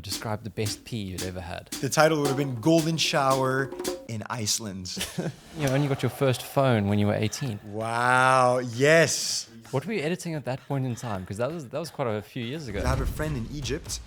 you describe the best pee you'd ever had? The title would have been Golden Shower in Iceland. You only got your first phone when you were 18. Wow, yes. What were you editing at that point in time? Because that was quite a few years ago. I have a friend in Egypt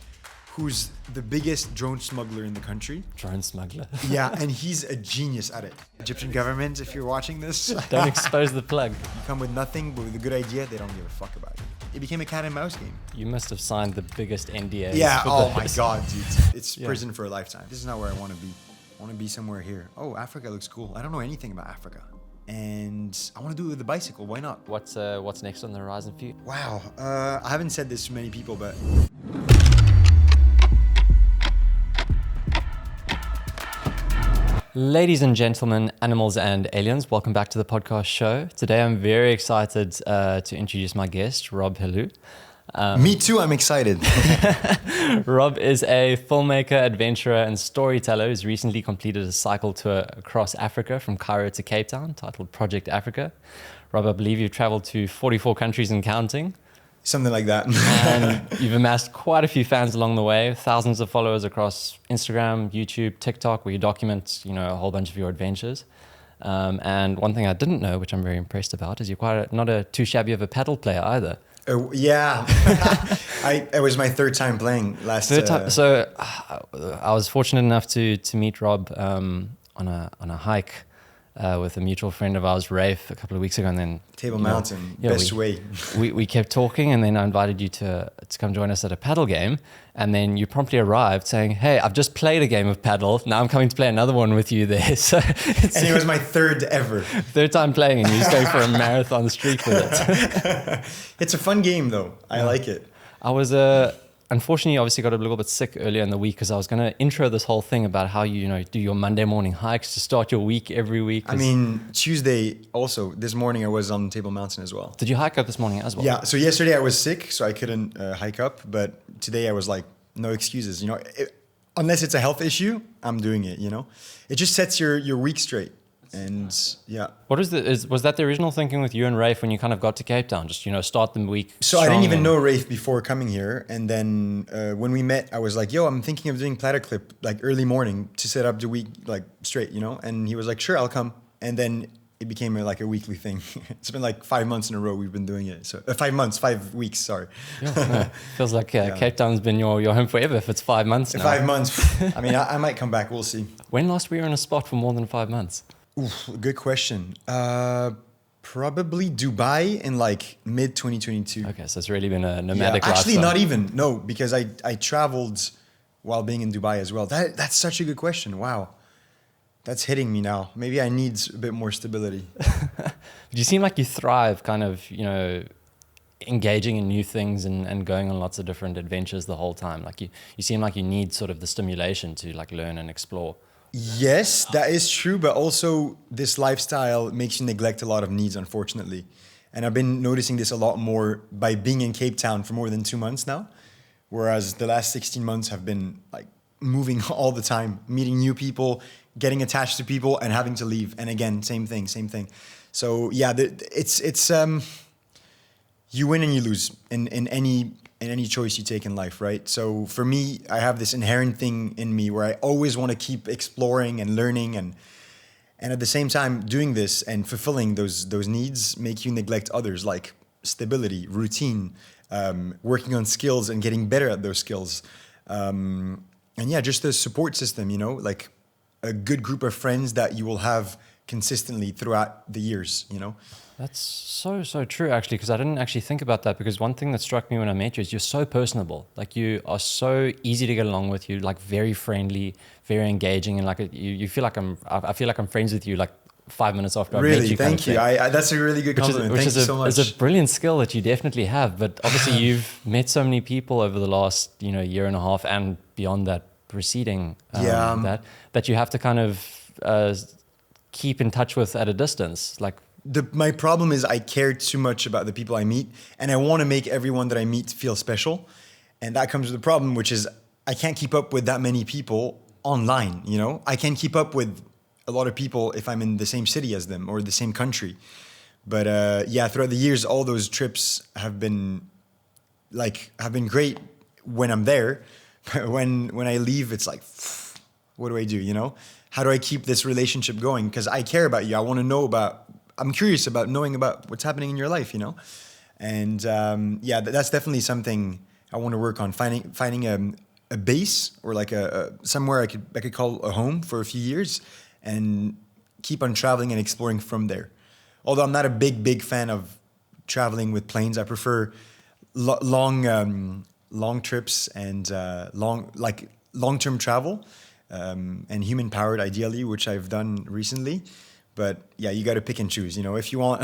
who's the biggest drone smuggler in the country. Drone smuggler. Yeah, and he's a genius at it. Egyptian government, if you're watching this. Don't expose the plug. You come with nothing, but with a good idea, they don't give a fuck about it. It became a cat and mouse game. You must have signed the biggest NDA. Yeah, oh my God, dude. It's prison for a lifetime. This is not where I want to be. I want to be somewhere here. Oh, Africa looks cool. I don't know anything about Africa. And I want to do it with a bicycle. Why not? What's next on the horizon for you? Wow. I haven't said this to many people, but... Ladies and gentlemen, animals and aliens, welcome back to the podcast show. Today I'm very excited to introduce my guest, Rob Helou. Me too, I'm excited. Rob is a filmmaker, adventurer, and storyteller who's recently completed a cycle tour across Africa from Cairo to Cape Town, titled Project Africa. Rob, I believe you've traveled to 44 countries and counting. Something like that. And you've amassed quite a few fans along the way, thousands of followers across Instagram, YouTube, TikTok, where you document, a whole bunch of your adventures. And one thing I didn't know, which I'm very impressed about, is you're not a too shabby of a paddle player either. Yeah, it was my third time playing last. Third time. So I was fortunate enough to meet Rob on a hike with a mutual friend of ours, Rafe, a couple of weeks ago, and then Table Mountain, best way. We kept talking, and then I invited you to come join us at a paddle game, and then you promptly arrived saying, "Hey, I've just played a game of paddle. Now I'm coming to play another one with you there." So and it was my third ever. Third time playing, and you're just going for a marathon streak with it. It's a fun game, though. I like it. I was unfortunately, obviously got a little bit sick earlier in the week because I was going to intro this whole thing about how you do your Monday morning hikes to start your week every week. I mean, Tuesday also. This morning I was on Table Mountain as well. Did you hike up this morning as well? Yeah. So yesterday I was sick, so I couldn't hike up. But today I was like, no excuses. Unless it's a health issue, I'm doing it. It just sets your week straight. And yeah. What was that the original thinking with you and Rafe when you kind of got to Cape Town? Just, start the week So I didn't even know Rafe before coming here. And then when we met, I was like, yo, I'm thinking of doing platter clip like early morning to set up the week like straight, And he was like, sure, I'll come. And then it became like a weekly thing. It's been like 5 months in a row we've been doing it. So 5 weeks, sorry. Yeah, feels like Cape Town's been your home forever if it's 5 months now. 5 months. I mean, I might come back. We'll see. When last were you in a spot for more than 5 months? Oof, good question. Probably Dubai in like mid 2022. Okay, so it's really been a nomadic lifestyle. Actually, not even. No, because I traveled while being in Dubai as well. That's such a good question. Wow. That's hitting me now. Maybe I need a bit more stability. You seem like you thrive kind of, engaging in new things and going on lots of different adventures the whole time. Like you seem like you need sort of the stimulation to like learn and explore. Yes, that is true. But also this lifestyle makes you neglect a lot of needs, unfortunately. And I've been noticing this a lot more by being in Cape Town for more than 2 months now. Whereas the last 16 months have been like moving all the time, meeting new people, getting attached to people and having to leave. And again, same thing. So yeah, it's you win and you lose in any choice you take in life, right? So for me, I have this inherent thing in me where I always want to keep exploring and learning and at the same time doing this and fulfilling those needs make you neglect others like stability, routine, working on skills and getting better at those skills. And yeah, just the support system, like a good group of friends that you will have consistently throughout the years, That's so true, actually, because I didn't actually think about that. Because one thing that struck me when I met you is you're so personable. Like you are so easy to get along with. You like very friendly, very engaging, and like you feel like I feel like I'm friends with you. Like 5 minutes after I met you. Really, thank you. That's a really good compliment. Thank you so much. It's a brilliant skill that you definitely have. But obviously, you've met so many people over the last year and a half and beyond that preceding that you have to kind of keep in touch with at a distance, like. My problem is I care too much about the people I meet and I want to make everyone that I meet feel special. And that comes with a problem, which is I can't keep up with that many people online, I can't keep up with a lot of people if I'm in the same city as them or the same country. But throughout the years, all those trips have been great when I'm there. when I leave, it's like, what do I do? You know, how do I keep this relationship going? Because I care about you. I want to know about. I'm curious about knowing about what's happening in your life. You know, and yeah, that's definitely something I want to work on. Finding a base or like a somewhere I could call a home for a few years, and keep on traveling and exploring from there. Although I'm not a big fan of traveling with planes, I prefer long trips and long-term travel, and human powered ideally, which I've done recently. But yeah, you got to pick and choose. You know, if you want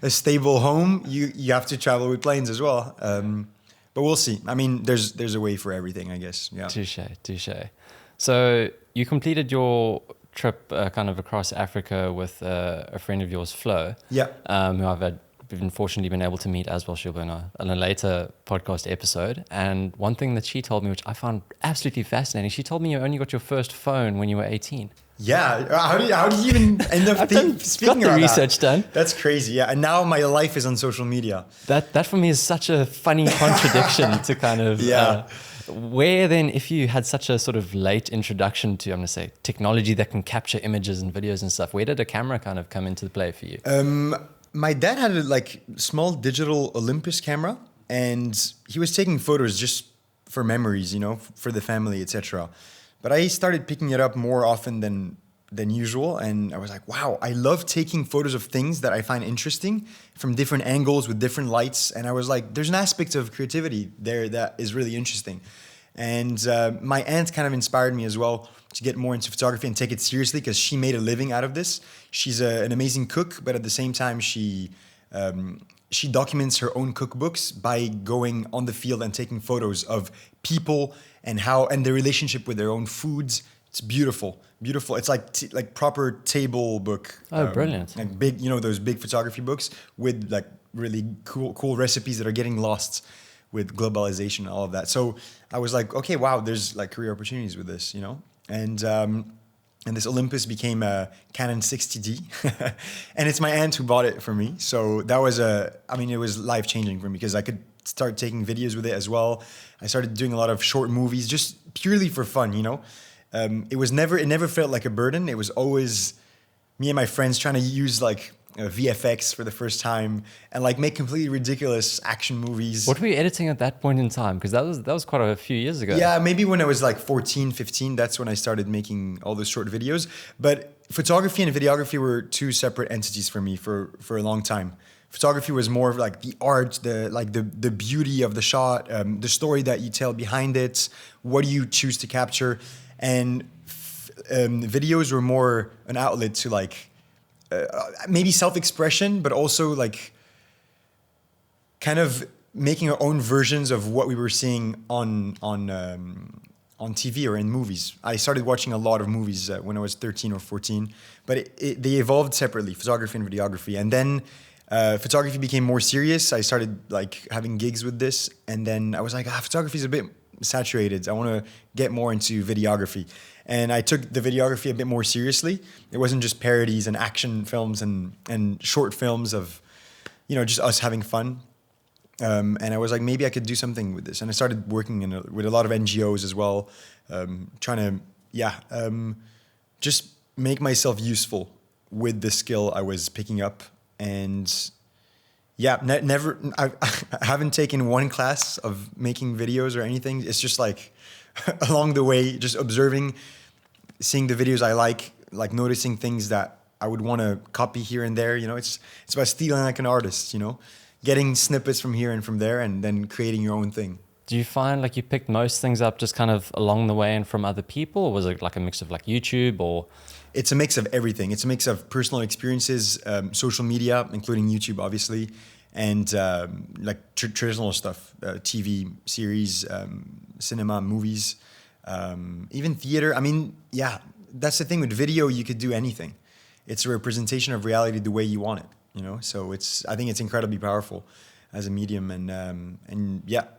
a stable home, you have to travel with planes as well. But we'll see. I mean, there's a way for everything, I guess. Yeah. Touche. So you completed your trip kind of across Africa with a friend of yours, Flo. Yeah. Who I've unfortunately been able to meet as well. She'll be on a later podcast episode. And one thing that she told me, which I found absolutely fascinating, she told me you only got your first phone when you were 18. Yeah, how did you even end up speaking got the about research that? done. That's crazy. Yeah, and now my life is on social media. That for me is such a funny contradiction to kind of where then, if you had such a sort of late introduction to, I'm going to say, technology that can capture images and videos and stuff, where did a camera kind of come into play for you? My dad had a small digital Olympus camera, and he was taking photos just for memories, you know, for the family, etc. But I started picking it up more often than usual, and I was like, wow, I love taking photos of things that I find interesting from different angles with different lights. And I was like, there's an aspect of creativity there that is really interesting. And my aunt kind of inspired me as well to get more into photography and take it seriously, because she made a living out of this. She's an amazing cook, but at the same time, she documents her own cookbooks by going on the field and taking photos of people and their relationship with their own foods. It's beautiful. It's like proper table book. Oh, brilliant! Like big, you know, those big photography books with like really cool recipes that are getting lost with globalization and all of that. So I was like, okay, wow, there's like career opportunities with this, you know, and this Olympus became a Canon 60D, and it's my aunt who bought it for me. So that was it was life changing for me, because I could start taking videos with it as well. I started doing a lot of short movies just purely for fun, you know. It never felt like a burden. It was always me and my friends trying to use VFX for the first time and make completely ridiculous action movies. What were you editing at that point in time? Because that was quite a few years ago. Yeah, maybe when I was 14, 15, that's when I started making all those short videos. But photography and videography were two separate entities for me for a long time. Photography was more of the art, the beauty of the shot, the story that you tell behind it, what do you choose to capture, and videos were more an outlet to maybe self-expression, but also kind of making our own versions of what we were seeing on TV or in movies. I started watching a lot of movies when I was 13 or 14, but they evolved separately, photography and videography. And then photography became more serious. I started having gigs with this, and then I was like, photography is a bit saturated. I want to get more into videography. And I took the videography a bit more seriously. It wasn't just parodies and action films and short films of, just us having fun. And I was like, maybe I could do something with this. And I started working with a lot of NGOs as well, trying to, just make myself useful with the skill I was picking up. And never, I haven't taken one class of making videos or anything. It's just along the way, just observing, seeing the videos I like noticing things that I would want to copy here and there. It's about stealing like an artist, getting snippets from here and from there, and then creating your own thing. Do you find you picked most things up just kind of along the way and from other people, or was it a mix of YouTube or? It's a mix of everything. It's a mix of personal experiences, social media, including YouTube, obviously, and traditional stuff, TV series, cinema, movies, even theater. I mean, that's the thing with video. You could do anything. It's a representation of reality the way you want it. So I think it's incredibly powerful as a medium, and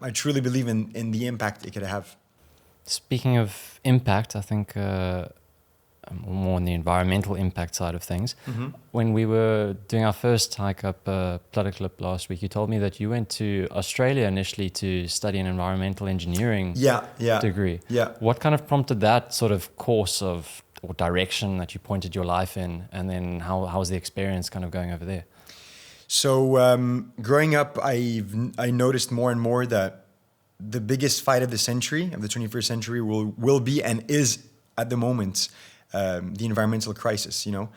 I truly believe in the impact it could have. Speaking of impact, I think more on the environmental impact side of things. Mm-hmm. When we were doing our first hike up Club last week, you told me that you went to Australia initially to study an environmental engineering degree. Yeah. What kind of prompted that sort of course of or direction that you pointed your life in, and then how was the experience kind of going over there? So growing up, I noticed more and more that the biggest fight of the century, of the 21st century, will be and is at the moment the environmental crisis. You know,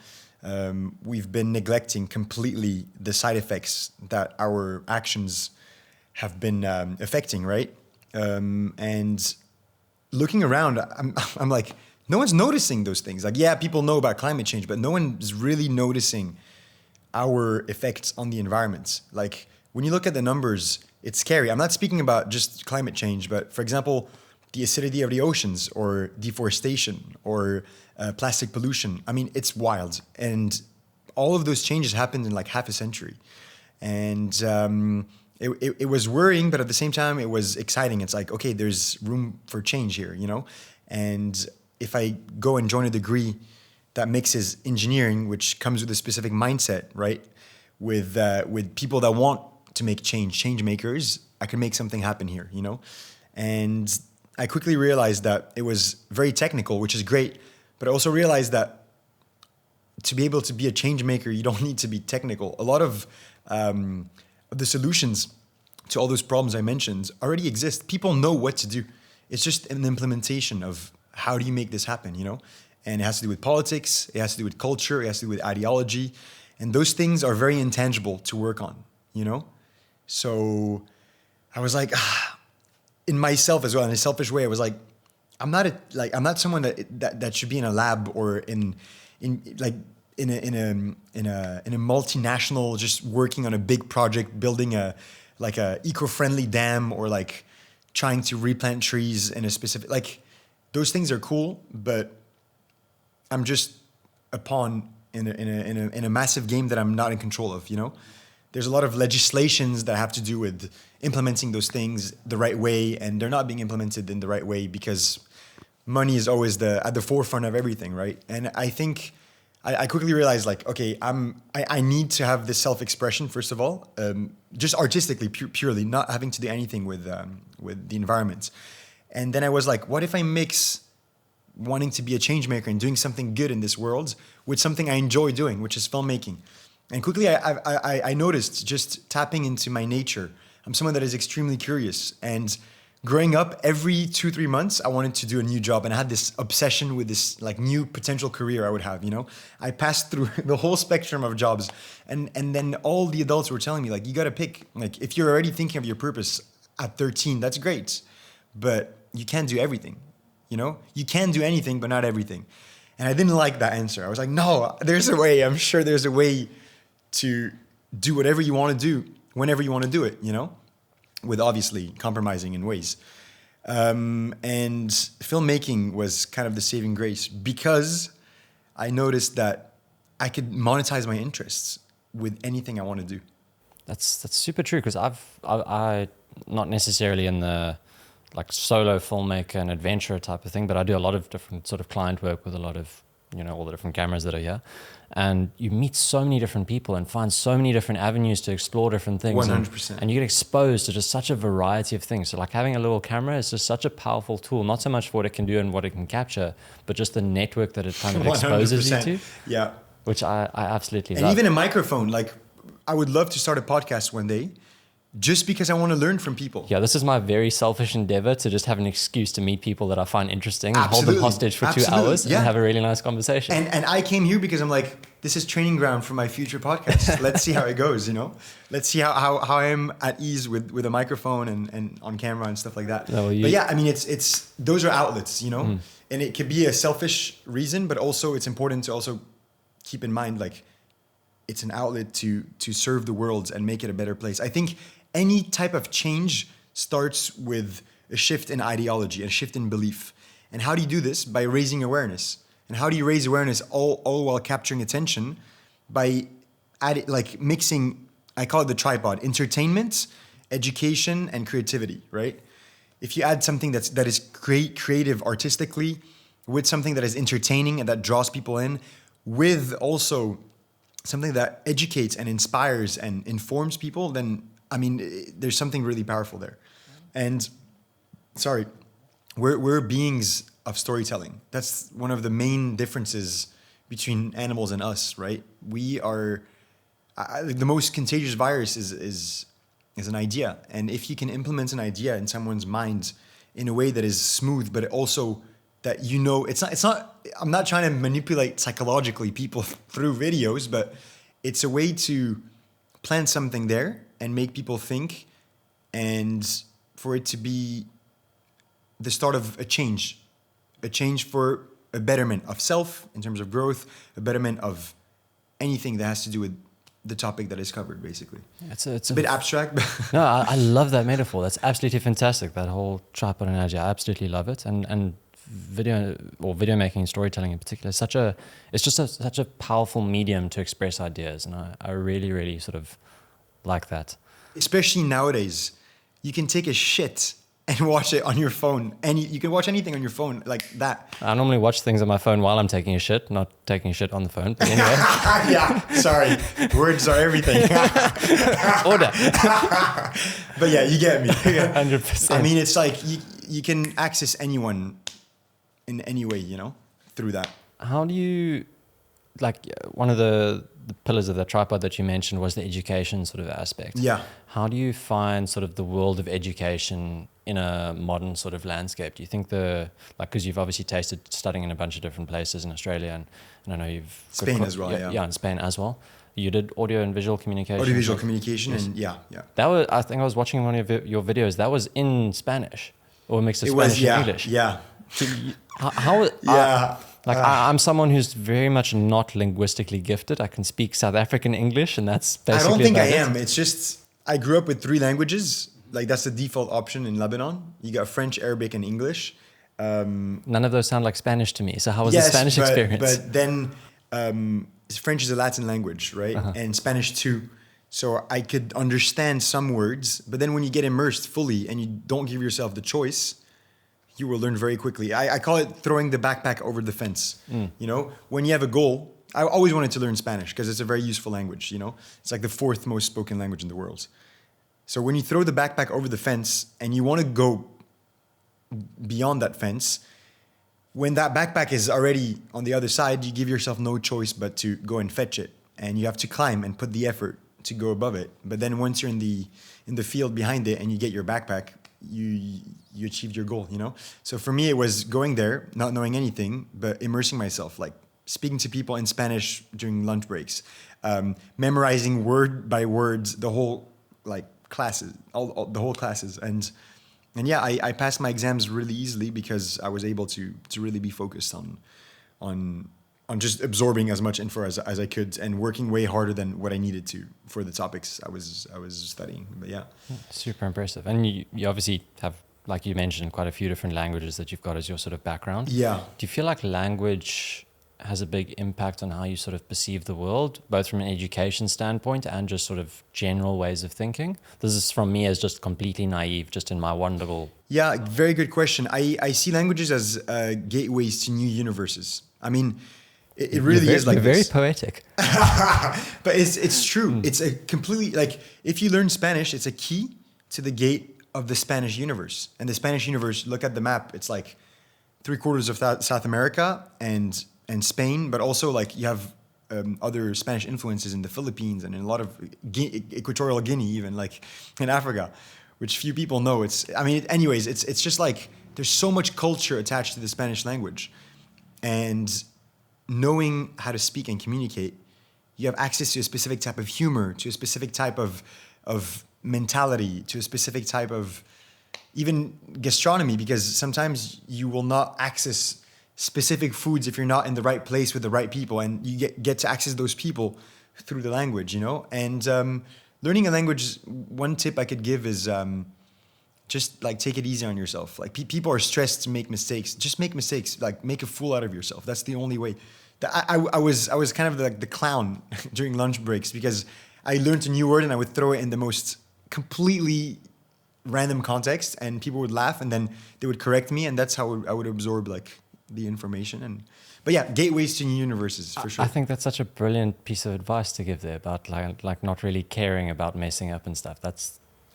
we've been neglecting completely the side effects that our actions have been affecting, right? And looking around, I'm like, no one's noticing those things. Like, yeah, people know about climate change, but no one's really noticing our effects on the environment. Like, when you look at the numbers, it's scary. I'm not speaking about just climate change, but for example, the acidity of the oceans or deforestation or plastic pollution. I mean, it's wild. And all of those changes happened in like half a century. And it was worrying, but at the same time, it was exciting. It's like, okay, there's room for change here, you know? And if I go and join a degree that mixes engineering, which comes with a specific mindset, right? With people that want to make change makers, I can make something happen here, you know? And I quickly realized that it was very technical, which is great, but I also realized that to be able to be a change maker, you don't need to be technical. A lot of the solutions to all those problems I mentioned already exist. People know what to do. It's just an implementation of how do you make this happen, you know? And it has to do with politics, it has to do with culture, it has to do with ideology. And those things are very intangible to work on, you know? So I was like, in myself as well, in a selfish way, I was like, I'm not someone that should be in a lab or in a multinational, just working on a big project, building a eco-friendly dam or like trying to replant trees in a specific, like those things are cool, but I'm just a pawn in a massive game that I'm not in control of, you know? There's a lot of legislations that have to do with implementing those things the right way, and they're not being implemented in the right way because money is always at the forefront of everything, right? And I think I quickly realized, like, okay, I need to have this self-expression first of all, just artistically, purely, not having to do anything with the environment. And then I was like, what if I mix wanting to be a change maker and doing something good in this world with something I enjoy doing, which is filmmaking? And quickly I noticed, just tapping into my nature, I'm someone that is extremely curious. And growing up, every 2-3 months, I wanted to do a new job. And I had this obsession with this like new potential career I would have, you know? I passed through the whole spectrum of jobs. And then all the adults were telling me, like, you got to pick. Like, if you're already thinking of your purpose at 13, that's great. But you can't do everything, you know? You can do anything, but not everything. And I didn't like that answer. I was like, no, there's a way. I'm sure there's a way to do whatever you want to do, whenever you want to do it, you know, with obviously compromising in ways. And filmmaking was kind of the saving grace because I noticed that I could monetize my interests with anything I want to do. That's super true, because I not necessarily in the like solo filmmaker and adventurer type of thing, but I do a lot of different sort of client work with a lot of, you know, all the different cameras that are here. And you meet so many different people and find so many different avenues to explore different things. 100%. And you get exposed to just such a variety of things. So like having a little camera is just such a powerful tool, not so much for what it can do and what it can capture, but just the network that it kind of exposes you to. Yeah. Which I absolutely love. And even a microphone, like I would love to start a podcast one day, just because I want to learn from people. Yeah, this is my very selfish endeavor to just have an excuse to meet people that I find interesting and hold them hostage for 2 hours and have a really nice conversation. And I came here because I'm like, this is training ground for my future podcast. Let's see how it goes, you know? Let's see how I am at ease with a microphone and on camera and stuff like that. No, but yeah, I mean, it's those are outlets, you know? And it could be a selfish reason, but also it's important to also keep in mind, like, it's an outlet to serve the world and make it a better place. I think any type of change starts with a shift in ideology, a shift in belief. And how do you do this? By raising awareness. And how do you raise awareness all while capturing attention? By mixing, I call it the tripod, entertainment, education, and creativity, right? If you add something that is creative artistically with something that is entertaining and that draws people in, with also something that educates and inspires and informs people, then, I mean, there's something really powerful there. And, sorry, we're beings of storytelling. That's one of the main differences between animals and us, right? We are, the most contagious virus is an idea. And if you can implement an idea in someone's mind in a way that is smooth, but also that, you know, it's not, I'm not trying to manipulate psychologically people through videos, but it's a way to plant something there and make people think, and for it to be the start of a change for a betterment of self in terms of growth, a betterment of anything that has to do with the topic that is covered, basically. It's a bit abstract, but no, I love that metaphor. That's absolutely fantastic. That whole tripod analogy, I absolutely love it. And video making and storytelling in particular is such a powerful medium to express ideas, and I really, really sort of like that. Especially nowadays, you can take a shit and watch it on your phone, and you can watch anything on your phone like that. I normally watch things on my phone while I'm taking a shit, not taking a shit on the phone. But anyway. Yeah, sorry. Words are everything. Order. But yeah, you get me. 100%. I mean, it's like you can access anyone in any way, you know, through that. How do you, like, one of the pillars of the tripod that you mentioned was the education sort of aspect. Yeah. How do you find sort of the world of education in a modern sort of landscape? Do you think because you've obviously tasted studying in a bunch of different places in Australia, and I know you've... Spain as well, yeah. Yeah, in Spain as well. You did audio and visual communication. Audiovisual communication, yes. And yeah. That was, I think I was watching one of your videos. That was in Spanish, or a mix of Spanish and English. Yeah. I'm someone who's very much not linguistically gifted. I can speak South African English, and that's basically... I don't think I am. It's just, I grew up with 3 languages. Like, that's the default option in Lebanon. You got French, Arabic, and English. None of those sound like Spanish to me. So how was the Spanish experience? But then French is a Latin language, right? Uh-huh. And Spanish too. So I could understand some words, but then when you get immersed fully and you don't give yourself the choice, you will learn very quickly. I call it throwing the backpack over the fence. You know, when you have a goal, I always wanted to learn Spanish because it's a very useful language, you know? It's like the 4th most spoken language in the world. So when you throw the backpack over the fence and you want to go beyond that fence, when that backpack is already on the other side, you give yourself no choice but to go and fetch it. And you have to climb and put the effort to go above it. But then once you're in the field behind it and you get your backpack, you achieved your goal, you know? So for me, it was going there, not knowing anything, but immersing myself, like speaking to people in Spanish during lunch breaks, memorizing word by words, the whole like classes, the whole classes. And yeah, I passed my exams really easily because I was able to really be focused on just absorbing as much info as I could and working way harder than what I needed to for the topics I was studying. But yeah. Super impressive. And you obviously have, like you mentioned, quite a few different languages that you've got as your sort of background. Yeah. Do you feel like language has a big impact on how you sort of perceive the world, both from an education standpoint and just sort of general ways of thinking? This is from me as just completely naive, just in my one little... Yeah, very good question. I see languages as gateways to new universes. I mean... It really is like very poetic. But it's true. It's a completely, like, if you learn Spanish, it's a key to the gate of the Spanish universe. And the Spanish universe, look at the map, it's like 3/4 of South America and Spain, but also like you have other Spanish influences in the Philippines and in a lot of Equatorial Guinea, even like in Africa, which few people know. It's just like there's so much culture attached to the Spanish language. And knowing how to speak and communicate, you have access to a specific type of humor, to a specific type of mentality, to a specific type of even gastronomy, because sometimes you will not access specific foods if you're not in the right place with the right people, and you get to access those people through the language, you know? And learning a language, one tip I could give is just like take it easy on yourself. Like people are stressed to make mistakes. Just make mistakes, like make a fool out of yourself. That's the only way. I was kind of like the clown during lunch breaks because I learned a new word and I would throw it in the most completely random context and people would laugh and then they would correct me, and that's how I would absorb like the information. But yeah, gateways to new universes for sure. I think that's such a brilliant piece of advice to give there about like not really caring about messing up and stuff.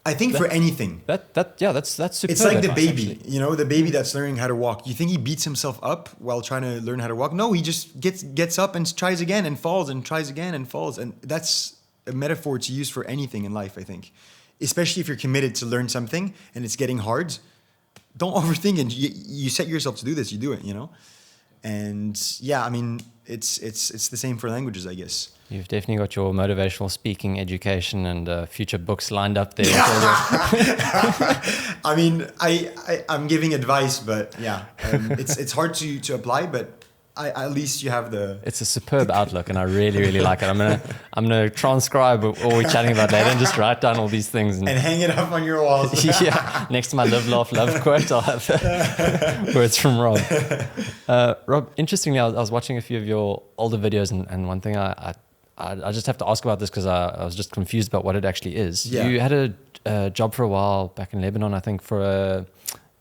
I think for anything. That's superb. It's like the advice, baby, actually. you know, the baby that's learning how to walk. You think he beats himself up while trying to learn how to walk? No, he just gets up and tries again and falls and tries again and falls. And that's a metaphor to use for anything in life, I think. Especially if you're committed to learn something and it's getting hard. Don't overthink it. You set yourself to do this, you do it, you know? And yeah, I mean, it's the same for languages, I guess. You've definitely got your motivational speaking education and future books lined up there. I mean, I'm giving advice, but yeah, it's hard to apply, but at least you have the... It's a superb outlook, and I really, really like it. I'm gonna transcribe what we're chatting about later and just write down all these things. And hang it up on your walls. Yeah, next to my live, laugh, love quote, I'll have words from Rob. Rob, interestingly, I was watching a few of your older videos, and one thing I just have to ask about this because I was just confused about what it actually is. Yeah. You had a job for a while back in Lebanon, I think, for a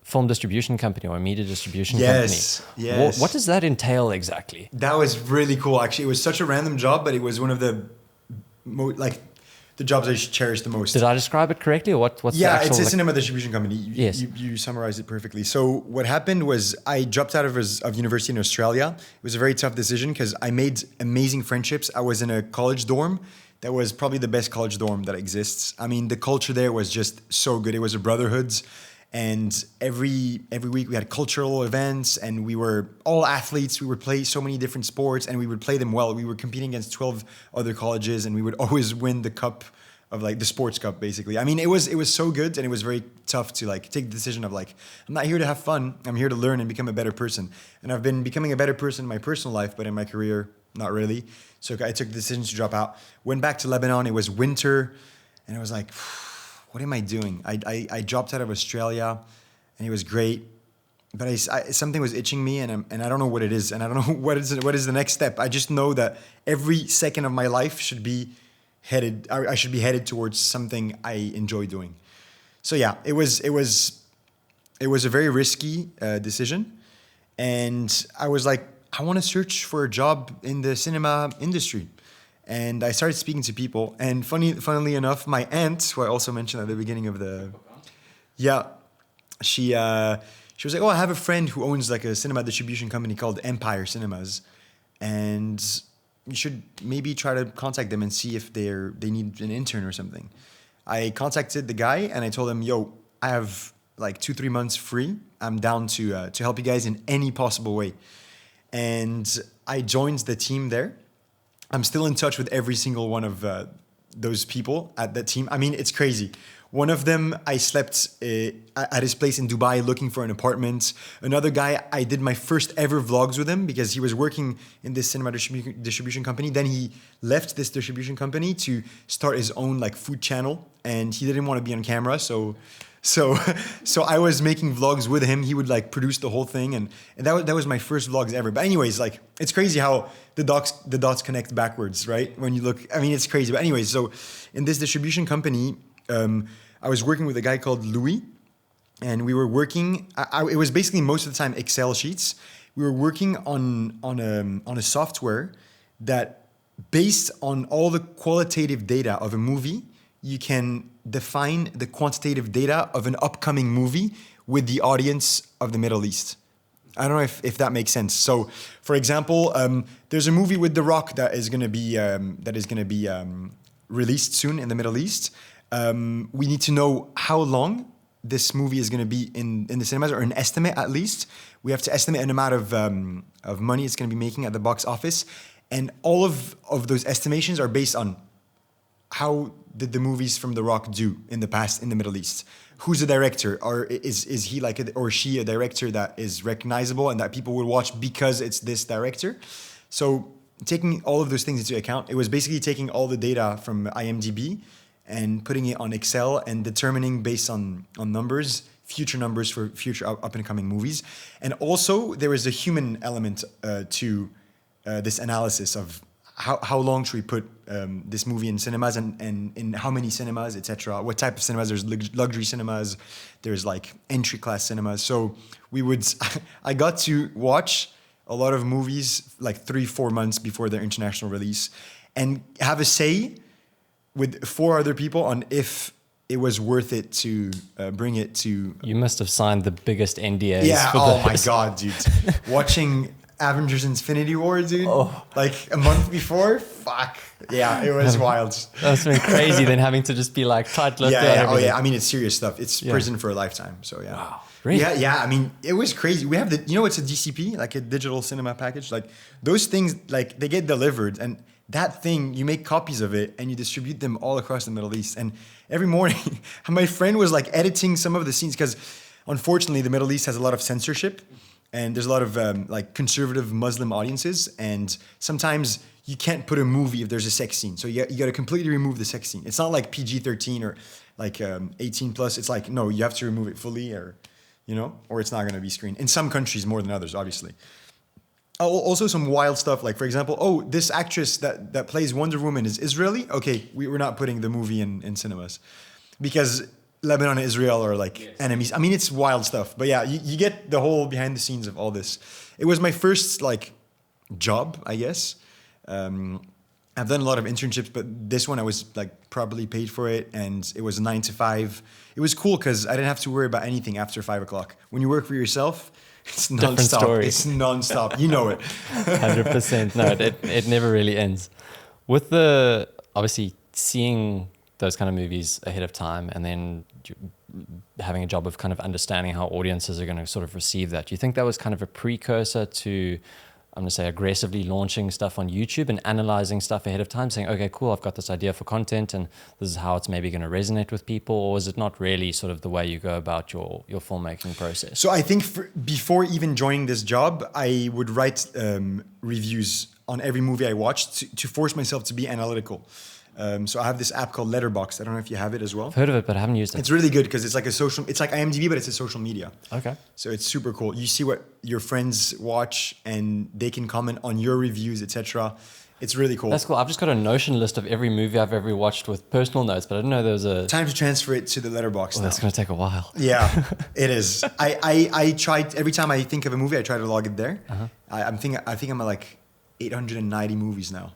film distribution company or a media distribution company. Yes. What does that entail exactly? That was really cool, actually. It was such a random job, but it was one of the the jobs I cherish the most. Did I describe it correctly, or what's the actual... It's a cinema distribution company. Yes. You summarized it perfectly. So what happened was I dropped out of university in Australia. It was a very tough decision because I made amazing friendships. I was in a college dorm that was probably the best college dorm that exists. I mean, the culture there was just so good. It was a brotherhood. And every week we had cultural events, and we were all athletes. We would play so many different sports, and we would play them well. We were competing against 12 other colleges, and we would always win the cup of the sports cup, basically. I mean, it was so good, and it was very tough to take the decision of I'm not here to have fun. I'm here to learn and become a better person. And I've been becoming a better person in my personal life, but in my career, not really. So I took the decision to drop out. Went back to Lebanon. It was winter, and I was like, what am I doing? I dropped out of Australia, and it was great, but something was itching me, and I don't know what it is, and I don't know what is the next step. I just know that every second of my life should be headed. I should be headed towards something I enjoy doing. So yeah, it was a very risky decision, and I was like, I want to search for a job in the cinema industry. And I started speaking to people, and funnily enough, my aunt, who I also mentioned at the beginning of she was like, oh, I have a friend who owns a cinema distribution company called Empire Cinemas, and you should maybe try to contact them and see if they need an intern or something. I contacted the guy, and I told him, yo, I have 2-3 months free. I'm down to help you guys in any possible way. And I joined the team there. I'm still in touch with every single one of those people at that team. I mean, it's crazy. One of them, I slept at his place in Dubai looking for an apartment. Another guy, I did my first ever vlogs with him because he was working in this cinema distribution company. Then he left this distribution company to start his own food channel, and he didn't want to be on camera. So I was making vlogs with him. He would produce the whole thing, and that was my first vlogs ever. But anyways, it's crazy how the dots connect backwards, right? When you look, I mean, it's crazy. But anyways, so in this distribution company, I was working with a guy called Louis, and we were working. It was basically most of the time Excel sheets. We were working on a software that, based on all the qualitative data of a movie, you can define the quantitative data of an upcoming movie with the audience of the Middle East. I don't know if that makes sense. So, for example, there's a movie with The Rock that is going to be released soon in the Middle East. We need to know how long this movie is going to be in the cinemas, or an estimate at least. We have to estimate an amount of money it's going to be making at the box office, and all of those estimations are based on how did the movies from The Rock do in the past in the Middle East? Who's the director? Or is he or she a director that is recognizable and that people will watch because it's this director? So taking all of those things into account, it was basically taking all the data from IMDb and putting it on Excel and determining based on numbers, future numbers for future up and coming movies. And also there is a human element to this analysis of how long should we put this movie in cinemas, and in how many cinemas, etc. What type of cinemas? There's luxury cinemas, there's like entry class cinemas. So I got to watch a lot of movies like 3-4 months before their international release, and have a say with 4 other people on if it was worth it to bring it to. You must have signed the biggest NDAs. Yeah. For Oh my this. God, dude! Watching Avengers Infinity War, dude. Like a month before. Fuck. Yeah, it was wild. That's been crazy. Then having to just be like tight-lipped. Yeah. Oh yeah. I mean, it's serious stuff. It's prison for a lifetime. So yeah. Wow. Really? Yeah. I mean, it was crazy. We have it's a DCP, like a digital cinema package. Like those things, like they get delivered, and that thing, you make copies of it and you distribute them all across the Middle East. And every morning, my friend was like editing some of the scenes, because unfortunately the Middle East has a lot of censorship, and there's a lot of like conservative Muslim audiences, and sometimes you can't put a movie if there's a sex scene. So you got to completely remove the sex scene. It's not like PG-13 or like 18 plus. It's like, no, you have to remove it fully, or it's not going to be screened. In some countries more than others, obviously. Also some wild stuff, like for example, this actress that plays Wonder Woman is Israeli. Okay, we're not putting the movie in cinemas because Lebanon and Israel are like enemies. I mean, it's wild stuff. But yeah, you get the whole behind the scenes of all this. It was my first like job, I guess. I've done a lot of internships, but this one I was like properly paid for it, and it was 9 to 5. It was cool because I didn't have to worry about anything after 5 o'clock. When you work for yourself, it's nonstop. Story. It's nonstop. You know it. 100%. No, it never really ends. With obviously seeing those kind of movies ahead of time, and then having a job of kind of understanding how audiences are going to sort of receive that, do you think that was kind of a precursor to, I'm going to say, aggressively launching stuff on YouTube and analyzing stuff ahead of time, saying, okay, cool, I've got this idea for content and this is how it's maybe going to resonate with people? Or is it not really sort of the way you go about your filmmaking process? So I think before even joining this job, I would write reviews on every movie I watched to force myself to be analytical. So I have this app called Letterboxd. I don't know if you have it as well. I've heard of it, but I haven't used it. It's really good because it's like it's like IMDb, but it's a social media. Okay. So it's super cool. You see what your friends watch, and they can comment on your reviews, etc. It's really cool. That's cool. I've just got a Notion list of every movie I've ever watched with personal notes, but I didn't know there was a... Time to transfer it to the Letterboxd. That's going to take a while. Yeah, it is. I tried, every time I think of a movie, I try to log it there. Uh-huh. I think I'm at like 890 movies now.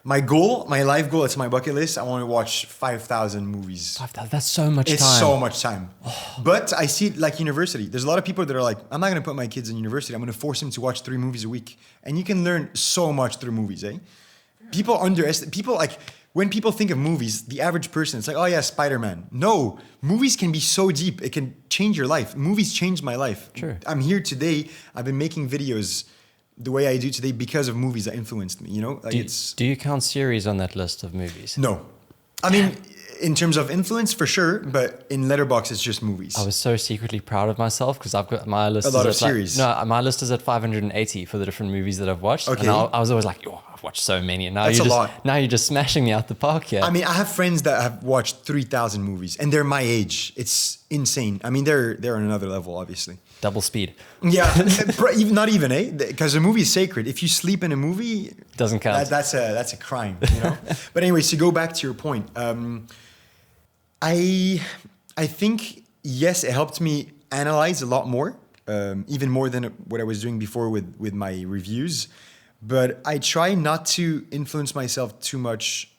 My life goal, it's my bucket list. I want to watch 5,000 movies. 5,000, that's so much time. It's so much time. But I see it like university. There's a lot of people that are like, I'm not going to put my kids in university. I'm going to force them to watch 3 movies a week. And you can learn so much through movies, eh? When people think of movies, the average person, it's like, oh yeah, Spider-Man. No, movies can be so deep. It can change your life. Movies changed my life. Sure. I'm here today. I've been making videos the way I do today because of movies that influenced me, Do you count series on that list of movies? No. I mean, in terms of influence, for sure, but in Letterboxd, it's just movies. I was so secretly proud of myself because I've got my list. A lot of series. My list is at 580 for the different movies that I've watched. Okay. And I was always like, yo, I've watched so many. And now That's a lot. Now you're just smashing me out the park here. I mean, I have friends that have watched 3,000 movies, and they're my age. It's insane. I mean, they're on another level, obviously. Double speed. Yeah, not even, eh? Because a movie is sacred. If you sleep in a movie, doesn't count. That's a crime, But anyways, to go back to your point, I think yes, it helped me analyze a lot more, even more than what I was doing before with my reviews. But I try not to influence myself too much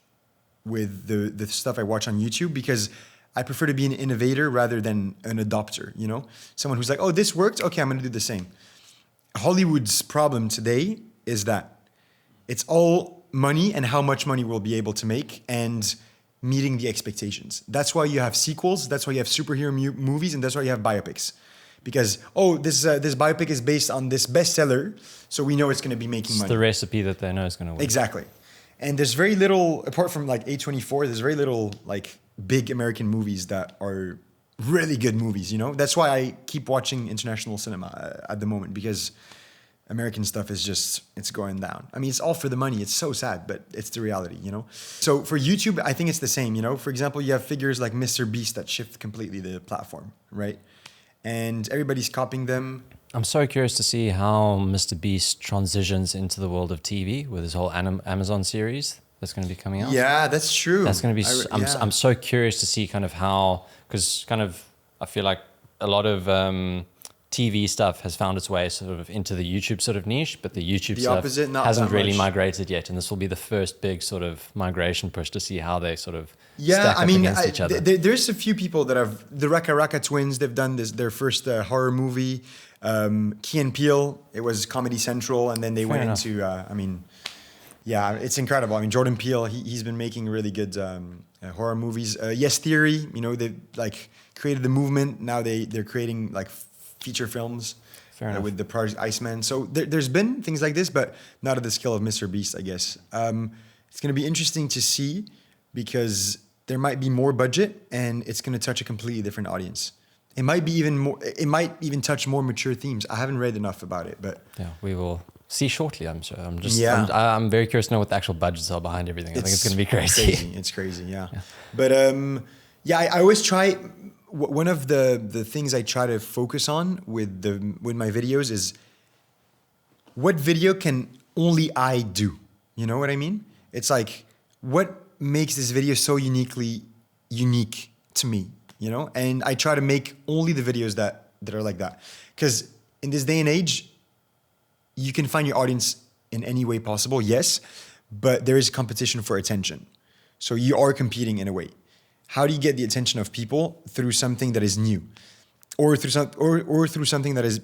with the stuff I watch on YouTube, because I prefer to be an innovator rather than an adopter, Someone who's like, oh, this worked? Okay, I'm going to do the same. Hollywood's problem today is that it's all money and how much money we'll be able to make and meeting the expectations. That's why you have sequels. That's why you have superhero movies, and that's why you have biopics. Because, this biopic is based on this bestseller, so we know it's going to be making money. It's the recipe that they know is going to work. Exactly. And there's very little, apart from like A24, there's very little like big American movies that are really good movies, That's why I keep watching international cinema at the moment, because American stuff is just, it's going down. I mean, it's all for the money. It's so sad, but it's the reality, So for YouTube, I think it's the same, For example, you have figures like Mr. Beast that shift completely the platform, right? And everybody's copying them. I'm so curious to see how Mr. Beast transitions into the world of TV with his whole Amazon series that's going to be coming out. Yeah, that's true. That's going to be. Yeah. I'm so curious to see kind of how, because kind of I feel like a lot of TV stuff has found its way sort of into the YouTube sort of niche, but the YouTube stuff opposite, not hasn't that really much. migrated yet, and this will be the first big sort of migration push to see how they sort of Yeah, stack I up mean, against each other. there's a few people that have the Raka Raka twins. They've done their first horror movie. Key and Peele. It was Comedy Central, and then they went enough. into. I mean, yeah, it's incredible. I mean, Jordan Peele. He's been making really good horror movies. Yes Theory. You know, they like created the movement. Now they're creating like feature films. Fair enough. With the Project Iceman. So there's been things like this, but not at the scale of Mr. Beast, I guess. It's going to be interesting to see because there might be more budget and it's going to touch a completely different audience. It might be even more. It might even touch more mature themes. I haven't read enough about it, but Yeah, we will see shortly. I'm sure. Yeah. I'm very curious to know what the actual budgets are behind everything. I think it's going to be crazy. It's crazy, yeah. But yeah, I always try. One of the things I try to focus on with my videos is what video can only I do. You know what I mean? It's like what makes this video so uniquely unique to me. You know, and I try to make only the videos that are like that, because in this day and age, you can find your audience in any way possible, yes, but there is competition for attention. So you are competing in a way. How do you get the attention of people? Through something that is new, or through something that is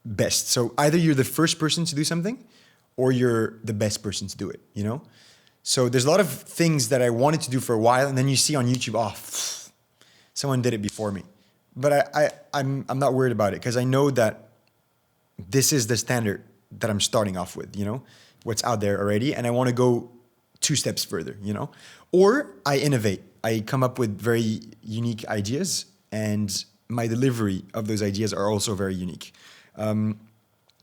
best. So either you're the first person to do something, or you're the best person to do it. You know. So there's a lot of things that I wanted to do for a while, and then you see on YouTube, someone did it before me. But I'm not worried about it because I know that this is the standard that I'm starting off with, you know, what's out there already. And I want to go 2 steps further, you know, or I innovate. I come up with very unique ideas and my delivery of those ideas are also very unique. And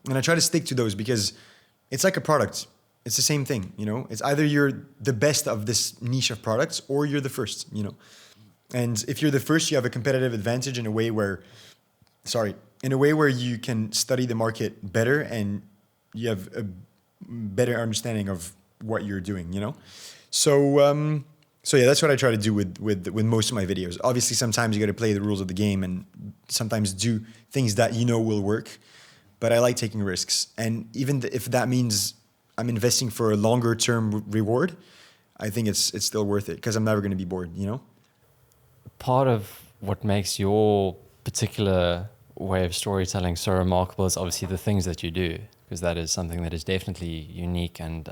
I try to stick to those because it's like a product. It's the same thing, you know, it's either you're the best of this niche of products or you're the first, you know. And if you're the first, you have a competitive advantage in a way where you can study the market better and you have a better understanding of what you're doing, you know? So yeah, that's what I try to do with most of my videos. Obviously, sometimes you got to play the rules of the game and sometimes do things that you know will work, but I like taking risks. And even if that means I'm investing for a longer term reward, I think it's still worth it because I'm never going to be bored, you know? Part of what makes your particular way of storytelling so remarkable is obviously the things that you do, because that is something that is definitely unique and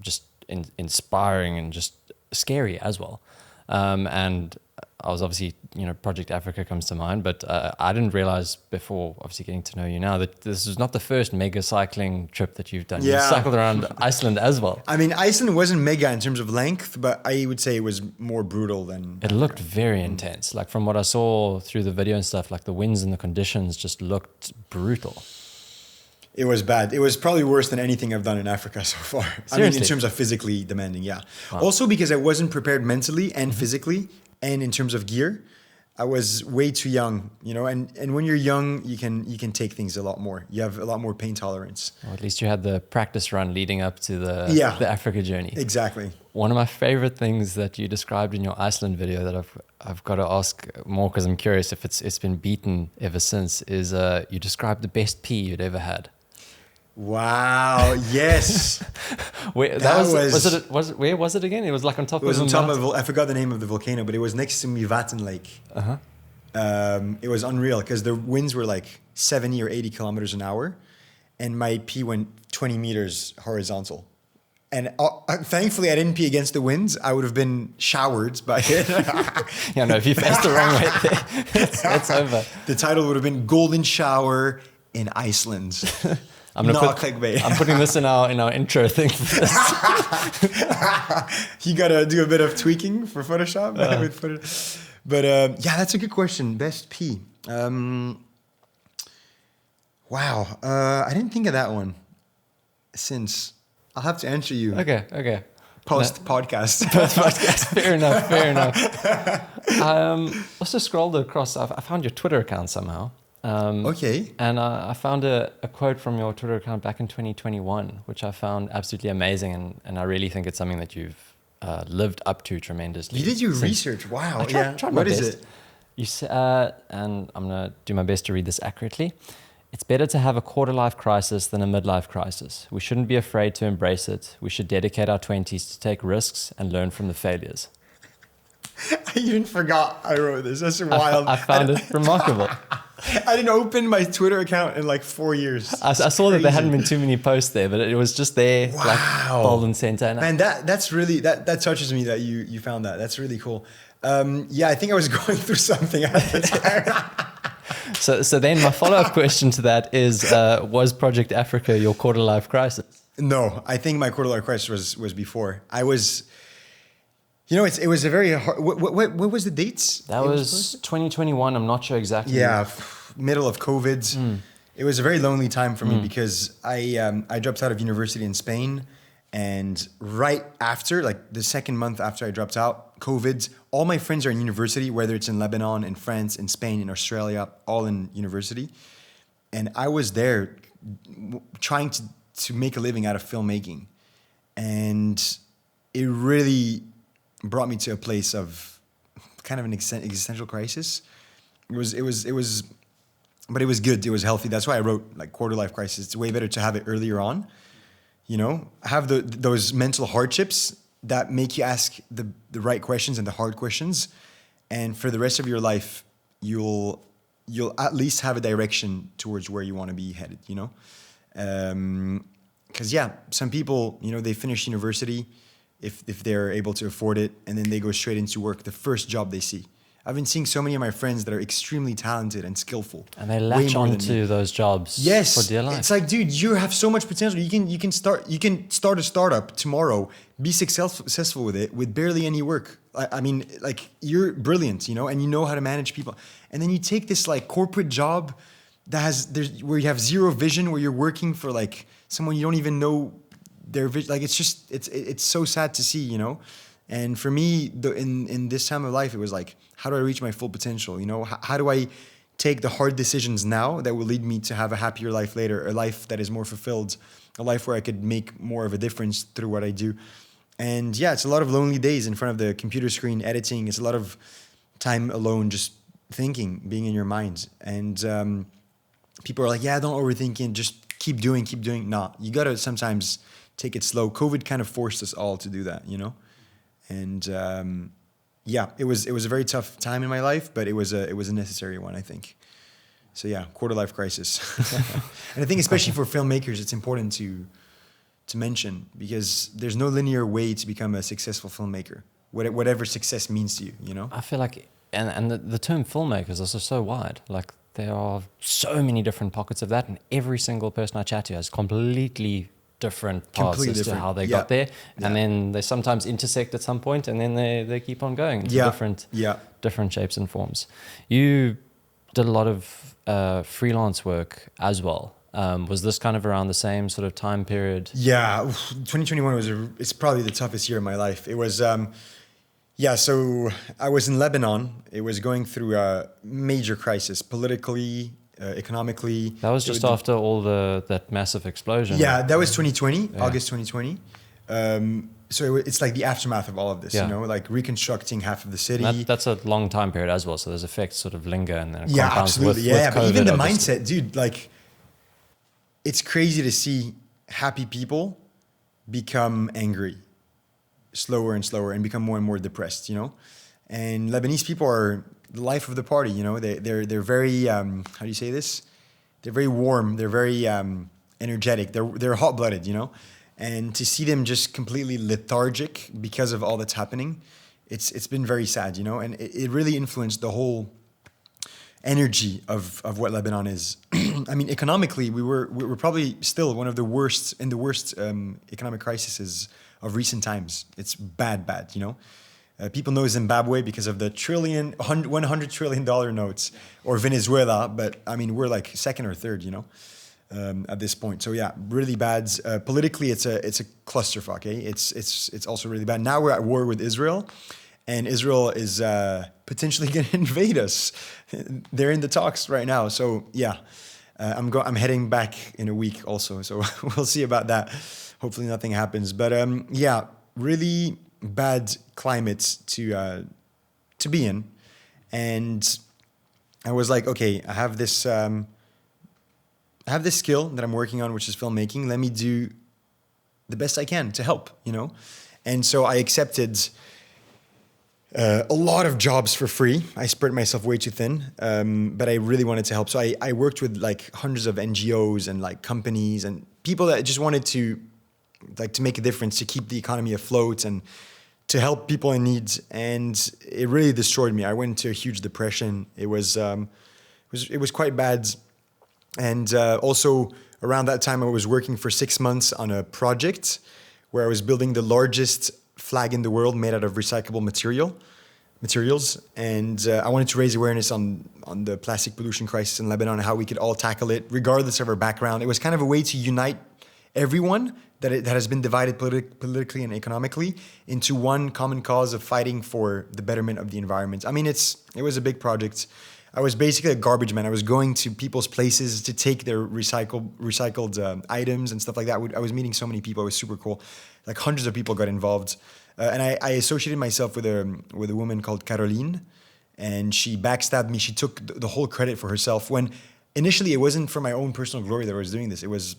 just inspiring and just scary as well. And I was obviously, you know, Project Africa comes to mind, but I didn't realize before obviously getting to know you now that this is not the first mega cycling trip that you've done. Yeah. You cycled around Iceland as well. I mean, Iceland wasn't mega in terms of length, but I would say it was more brutal than... It looked very intense. Like from what I saw through the video and stuff, like the winds and the conditions just looked brutal. It was bad. It was probably worse than anything I've done in Africa so far. Seriously? I mean, in terms of physically demanding, yeah. Wow. Also because I wasn't prepared mentally and physically, and in terms of gear, I was way too young, you know. And when you're young, you can take things a lot more. You have a lot more pain tolerance. Or at least you had the practice run leading up to the Africa journey. Exactly. One of my favorite things that you described in your Iceland video that I've got to ask more because I'm curious if it's been beaten ever since is you described the best pee you'd ever had. Wow! Yes. Where was it again? It was like on top. It was of on a top mountain? of. I forgot the name of the volcano, but it was next to Mývatn Lake. It was unreal because the winds were like 70 or 80 kilometers an hour, and my pee went 20 meters horizontal. And thankfully, I didn't pee against the winds. I would have been showered by it. Yeah, no, if you faced the wrong way, it's over. The title would have been "Golden Shower in Iceland." Clickbait. I'm putting this in our intro thing for this. You gotta do a bit of tweaking for Photoshop. But yeah, that's a good question. Best pee. Wow, I didn't think of that one. Since I'll have to answer you. Okay. Post podcast. Fair enough. Also scrolled across. I found your Twitter account somehow. Okay. And I found a quote from your Twitter account back in 2021, which I found absolutely amazing. And I really think it's something that you've lived up to tremendously. You did your since- research. Wow. I tried my What is best. it? You and I'm going to do my best to read this accurately. It's better to have a quarter-life crisis than a midlife crisis. We shouldn't be afraid to embrace it. We should dedicate our 20s to take risks and learn from the failures. I even forgot I wrote this. That's wild. I found it remarkable. I didn't open my Twitter account in like 4 years. I saw that there hadn't been too many posts there, but it was just there, like Wow. bold and center. And Man, that's really that touches me that you found that. That's really cool. Yeah, I think I was going through something at the time. So then my follow-up question to that is, was Project Africa your quarter-life crisis? No, I think my quarter-life crisis was before. I was, it was a very hard. What was the dates? That was 2021. I'm not sure exactly. Yeah, middle of COVID. It was a very lonely time for me because I dropped out of university in Spain, and right after, like the second month after I dropped out, COVID, all my friends are in university, whether it's in Lebanon, in France, in Spain, in Australia, all in university. And I was there trying to make a living out of filmmaking. And it really brought me to a place of kind of an existential crisis. It was, but it was good. It was healthy. That's why I wrote like quarter life crisis. It's way better to have it earlier on, have those mental hardships that make you ask the right questions and the hard questions. And for the rest of your life, you'll at least have a direction towards where you want to be headed, Because some people, they finish university if they're able to afford it, and then they go straight into work, the first job they see. I've been seeing so many of my friends that are extremely talented and skillful. And they latch onto those jobs for dear life. It's like, dude, you have so much potential. You can start a startup tomorrow, be successful with it with barely any work. I mean, like you're brilliant, and you know how to manage people. And then you take this like corporate job where you have zero vision, where you're working for like someone you don't even know their vision. Like it's so sad to see, And for me, in this time of life, it was like, how do I reach my full potential? How do I take the hard decisions now that will lead me to have a happier life later, a life that is more fulfilled, a life where I could make more of a difference through what I do. And yeah, it's a lot of lonely days in front of the computer screen editing. It's a lot of time alone, just thinking, being in your mind. And people are like, yeah, don't overthink it, just keep doing. Nah, you got to sometimes take it slow. COVID kind of forced us all to do that, And it was a very tough time in my life, but it was a necessary one, I think. So yeah, quarter life crisis. And I think especially for filmmakers, it's important to mention, because there's no linear way to become a successful filmmaker, whatever success means to you, I feel like, and the term filmmaker is also so wide. Like there are so many different pockets of that, and every single person I chat to has completely different paths as to how they got there, and then they sometimes intersect at some point, and then they keep on going into different shapes and forms. You did a lot of freelance work as well. Was this kind of around the same sort of time period? Yeah, 2021 it's probably the toughest year of my life. It was so I was in Lebanon. It was going through a major crisis politically, economically. That was just after all that massive explosion. Yeah, that was 2020, August 2020. So it's like the aftermath of all of this, like reconstructing half of the city. That's a long time period as well. So those effects sort of linger and then yeah, absolutely. With COVID, but even the obviously. mindset, dude, like it's crazy to see happy people become angry slower and slower and become more and more depressed, And Lebanese people are the life of the party, They're very how do you say this? They're very warm. They're very energetic. They're hot blooded, And to see them just completely lethargic because of all that's happening, it's been very sad, And it really influenced the whole energy of what Lebanon is. I mean, economically, we were probably still one of the worst economic crises of recent times. It's bad, People know Zimbabwe because of the $100 trillion notes, or Venezuela, but I mean, we're like second or third, at this point. So yeah, really bad. Politically, it's a clusterfuck. It's also really bad. Now we're at war with Israel, and Israel is potentially going to invade us. They're in the talks right now. So yeah, I'm heading back in a week also. So we'll see about that. Hopefully nothing happens. But yeah, really bad climate to be in. And I was like, okay, I have this skill that I'm working on, which is filmmaking. Let me do the best I can to help, you know? And so I accepted a lot of jobs for free. I spread myself way too thin, but I really wanted to help. So I worked with like hundreds of NGOs and like companies and people that just wanted to make a difference, to keep the economy afloat and to help people in need. And it really destroyed me. I went into a huge depression. It was quite bad. And also around that time, I was working for 6 months on a project where I was building the largest flag in the world made out of recyclable materials. And I wanted to raise awareness on the plastic pollution crisis in Lebanon and how we could all tackle it, regardless of our background. It was kind of a way to unite everyone that has been divided politically and economically into one common cause of fighting for the betterment of the environment. I mean, it was a big project. I was basically a garbage man. I was going to people's places to take their recycled items and stuff like that. I was meeting so many people. It was super cool. Like hundreds of people got involved. And I associated myself with a woman called Caroline, and she backstabbed me. She took the whole credit for herself when initially it wasn't for my own personal glory that I was doing this. It was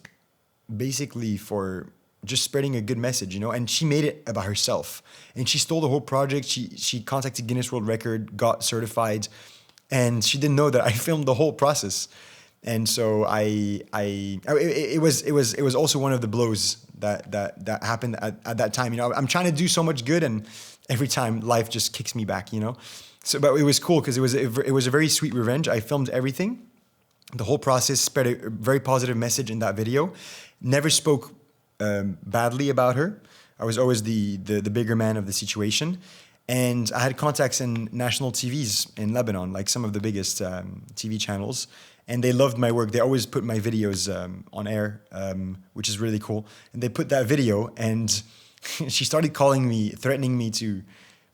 basically for just spreading a good message, you know, and she made it about herself and she stole the whole project. She contacted Guinness World Record, got certified, and she didn't know that I filmed the whole process. And so it was also one of the blows that happened at that time. You know, I'm trying to do so much good and every time life just kicks me back, you know? So, but it was cool because it was a very sweet revenge. I filmed everything. The whole process, spread a very positive message in that video. Never spoke badly about her. I was always the bigger man of the situation. And I had contacts in national TVs in Lebanon, like some of the biggest TV channels. And they loved my work. They always put my videos on air, which is really cool. And they put that video and she started calling me, threatening me to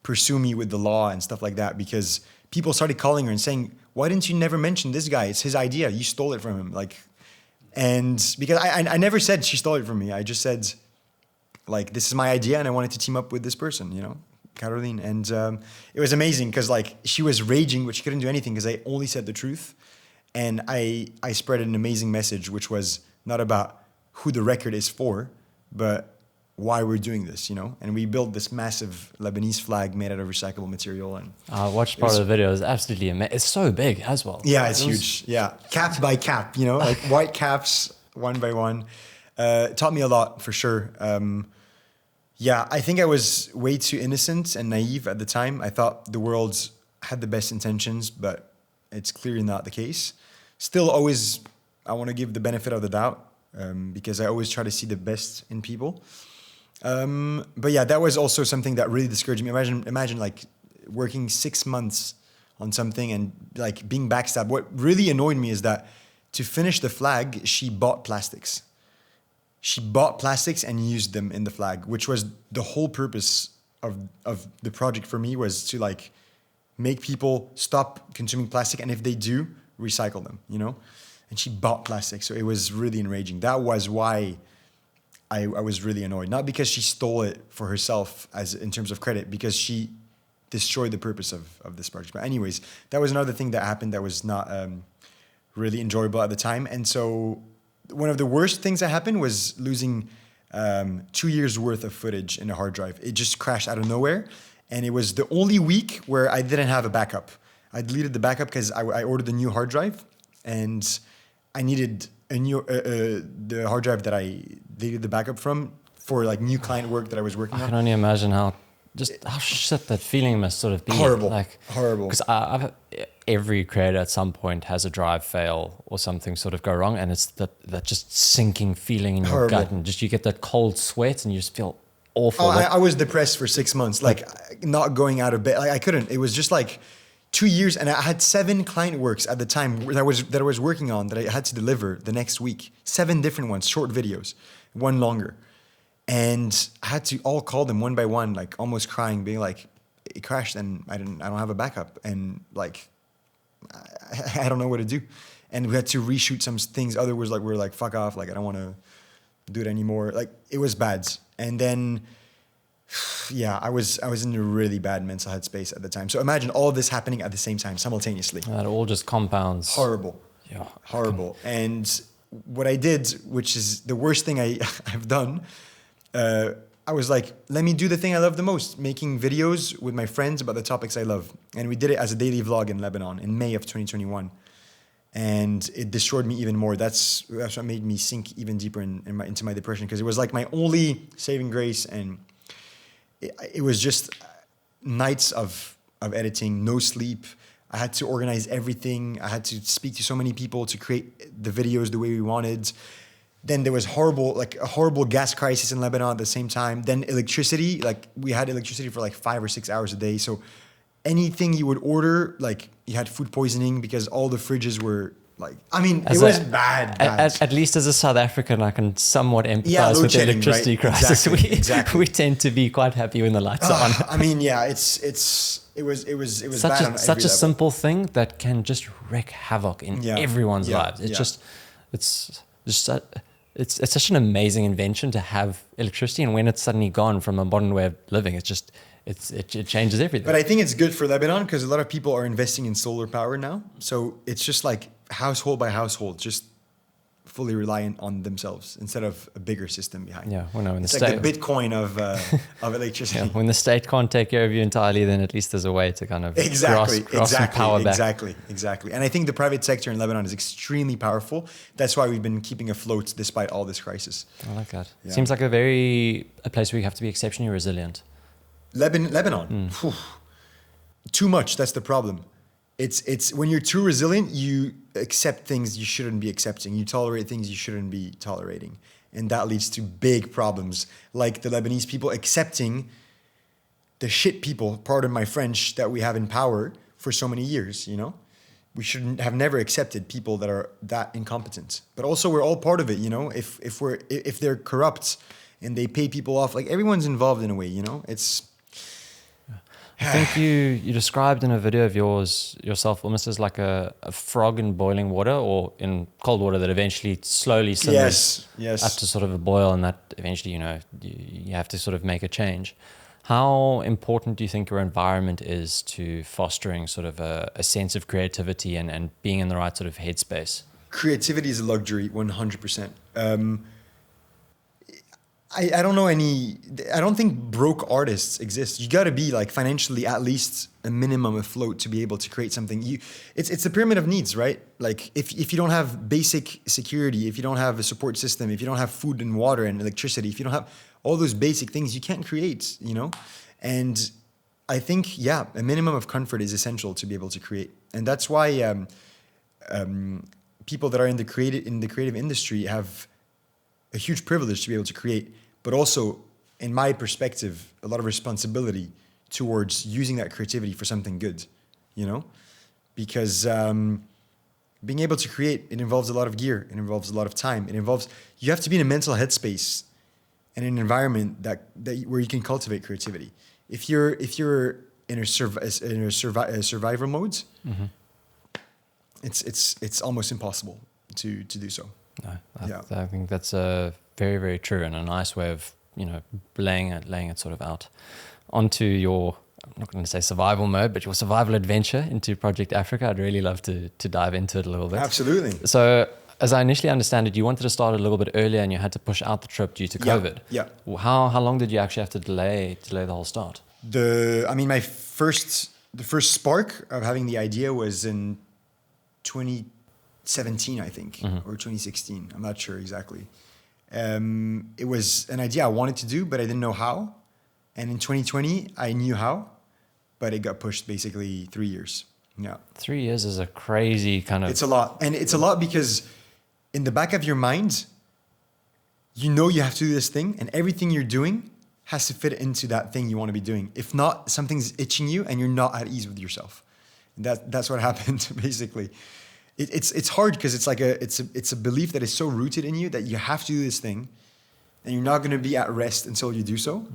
pursue me with the law and stuff like that because people started calling her and saying, why didn't you never mention this guy? It's his idea. You stole it from him. And because I never said she stole it from me. I just said, like, this is my idea and I wanted to team up with this person, you know, Caroline. And it was amazing because like she was raging, but she couldn't do anything because I only said the truth. And I spread an amazing message, which was not about who the record is for, but why we're doing this, you know? And we built this massive Lebanese flag made out of recyclable material. And I watched part of the video. It's absolutely amazing. It's so big as well. Yeah, it's huge. Yeah, cap by cap, you know, like white caps, one by one. It taught me a lot for sure. Yeah, I think I was way too innocent and naive at the time. I thought the world had the best intentions, but it's clearly not the case. Still, always, I want to give the benefit of the doubt because I always try to see the best in people. But yeah, that was also something that really discouraged me. Imagine like working 6 months on something and like being backstabbed. What really annoyed me is that to finish the flag, she bought plastics. She bought plastics and used them in the flag, which was the whole purpose of the project for me, was to like make people stop consuming plastic. And if they do, recycle them, you know? And she bought plastic. So it was really enraging. That was why I was really annoyed. Not because she stole it for herself as in terms of credit, because she destroyed the purpose of this project. But anyways, that was another thing that happened that was not really enjoyable at the time. And so one of the worst things that happened was losing 2 years worth of footage in a hard drive. It just crashed out of nowhere. And it was the only week where I didn't have a backup. I deleted the backup because I ordered a new hard drive and I needed a new the hard drive that I deleted the backup from for like new client work that I was working on. I can only imagine how shit that feeling must sort of be. Horrible. Like, horrible. Because every creator at some point has a drive fail or something sort of go wrong, and it's that just sinking feeling in your Horrible. gut, and just you get that cold sweat and you just feel awful. Oh, I was depressed for 6 months, like not going out of bed. Like I couldn't. It was just like 2 years, and I had 7 client works at the time that I was working on that I had to deliver the next week. 7 different ones, short videos, one longer. And I had to all call them one by one, like almost crying, being like, it crashed and I don't have a backup, and like I don't know what to do. And we had to reshoot some things. Others like, we're like, fuck off, like I don't want to do it anymore. Like it was bad. And then yeah, I was in a really bad mental headspace at the time. So imagine all of this happening at the same time, simultaneously. That all just compounds. Horrible. Yeah. Horrible. And what I did, which is the worst thing I've done, I was like, let me do the thing I love the most, making videos with my friends about the topics I love. And we did it as a daily vlog in Lebanon in May of 2021. And it destroyed me even more. That's what made me sink even deeper into my depression, because it was like my only saving grace. And it was just nights of editing, no sleep. I had to organize everything. I had to speak to so many people to create the videos the way we wanted. Then there was a horrible gas crisis in Lebanon at the same time. Then electricity, like we had electricity for like 5 or 6 hours a day. So anything you would order, like you had food poisoning because all the fridges were like, I mean, it was bad. At least as a South African, I can somewhat empathize with the electricity crisis. Exactly. We tend to be quite happy when the lights are on. I mean, yeah, it was bad. Such a simple thing that can just wreak havoc in everyone's lives. It's such an amazing invention to have electricity, and when it's suddenly gone from a modern way of living, it changes everything. But I think it's good for Lebanon because a lot of people are investing in solar power now. So it's just like household by household, just fully reliant on themselves instead of a bigger system behind. Yeah, well, no, when it's like the Bitcoin of electricity. Yeah, when the state can't take care of you entirely, then at least there's a way to kind of grasp some power back. Exactly. And I think the private sector in Lebanon is extremely powerful. That's why we've been keeping afloat despite all this crisis. I like that. Yeah. Seems like a place where you have to be exceptionally resilient. Lebanon. Too much. That's the problem. It's when you're too resilient, you accept things you shouldn't be accepting. You tolerate things you shouldn't be tolerating. And that leads to big problems. Like the Lebanese people accepting the shit people, pardon my French, that we have in power for so many years, you know? We shouldn't have never accepted people that are that incompetent. But also we're all part of it, you know? If they're corrupt and they pay people off, like everyone's involved in a way, you know? I think you described in a video of yourself almost as like a frog in boiling water or in cold water that eventually slowly simmers up to sort of a boil, and that eventually, you know, you have to sort of make a change. How important do you think your environment is to fostering sort of a sense of creativity and being in the right sort of headspace? Creativity is a luxury, 100%. I don't know I don't think broke artists exist. You got to be like financially at least a minimum afloat to be able to create something. It's a pyramid of needs, right? Like if you don't have basic security, if you don't have a support system, if you don't have food and water and electricity, if you don't have all those basic things, you can't create, you know? And I think, a minimum of comfort is essential to be able to create. And that's why people that are in the creative industry have a huge privilege to be able to create, but also, in my perspective, a lot of responsibility towards using that creativity for something good, you know? Because being able to create, it involves a lot of gear, it involves a lot of time, you have to be in a mental headspace and an environment that where you can cultivate creativity. If you're in a survival mode, it's almost impossible to do so. No, I think that's very, very true, and a nice way of, you know, laying it sort of out onto your, I'm not going to say survival mode, but your survival adventure into Project Africa. I'd really love to dive into it a little bit. Absolutely. So, as I initially understand it, you wanted to start a little bit earlier, and you had to push out the trip due to COVID. Yeah. How long did you actually have to delay the whole start? The first spark of having the idea was in 2017, I think, or 2016. I'm not sure exactly. It was an idea I wanted to do, but I didn't know how. And in 2020, I knew how, but it got pushed basically 3 years. Yeah. 3 years is a crazy kind of... It's a lot. And it's a lot because in the back of your mind, you know you have to do this thing, and everything you're doing has to fit into that thing you want to be doing. If not, something's itching you and you're not at ease with yourself. And that's what happened, basically. It's hard because it's a belief that is so rooted in you that you have to do this thing, and you're not going to be at rest until you do so.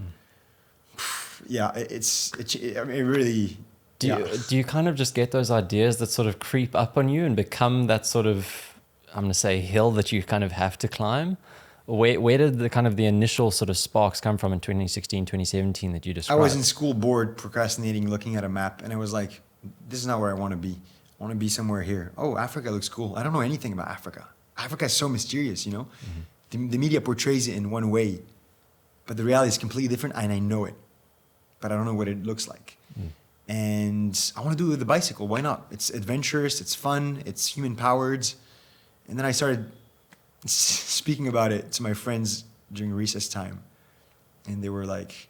yeah, I mean, it really. Do you kind of just get those ideas that sort of creep up on you and become that sort of, I'm going to say, hill that you kind of have to climb? Where did the kind of the initial sort of sparks come from in 2016, 2017 that you I described? was in school bored, procrastinating, looking at a map, and I was like, this is not where I want to be. I want to be somewhere here. Oh, Africa looks cool. I don't know anything about Africa. Africa is so mysterious, you know? The media portrays it in one way, but the reality is completely different, and I know it, but I don't know what it looks like. And I want to do it with a bicycle. Why not? It's adventurous, it's fun, it's human-powered. And then I started speaking about it to my friends during recess time, and they were like,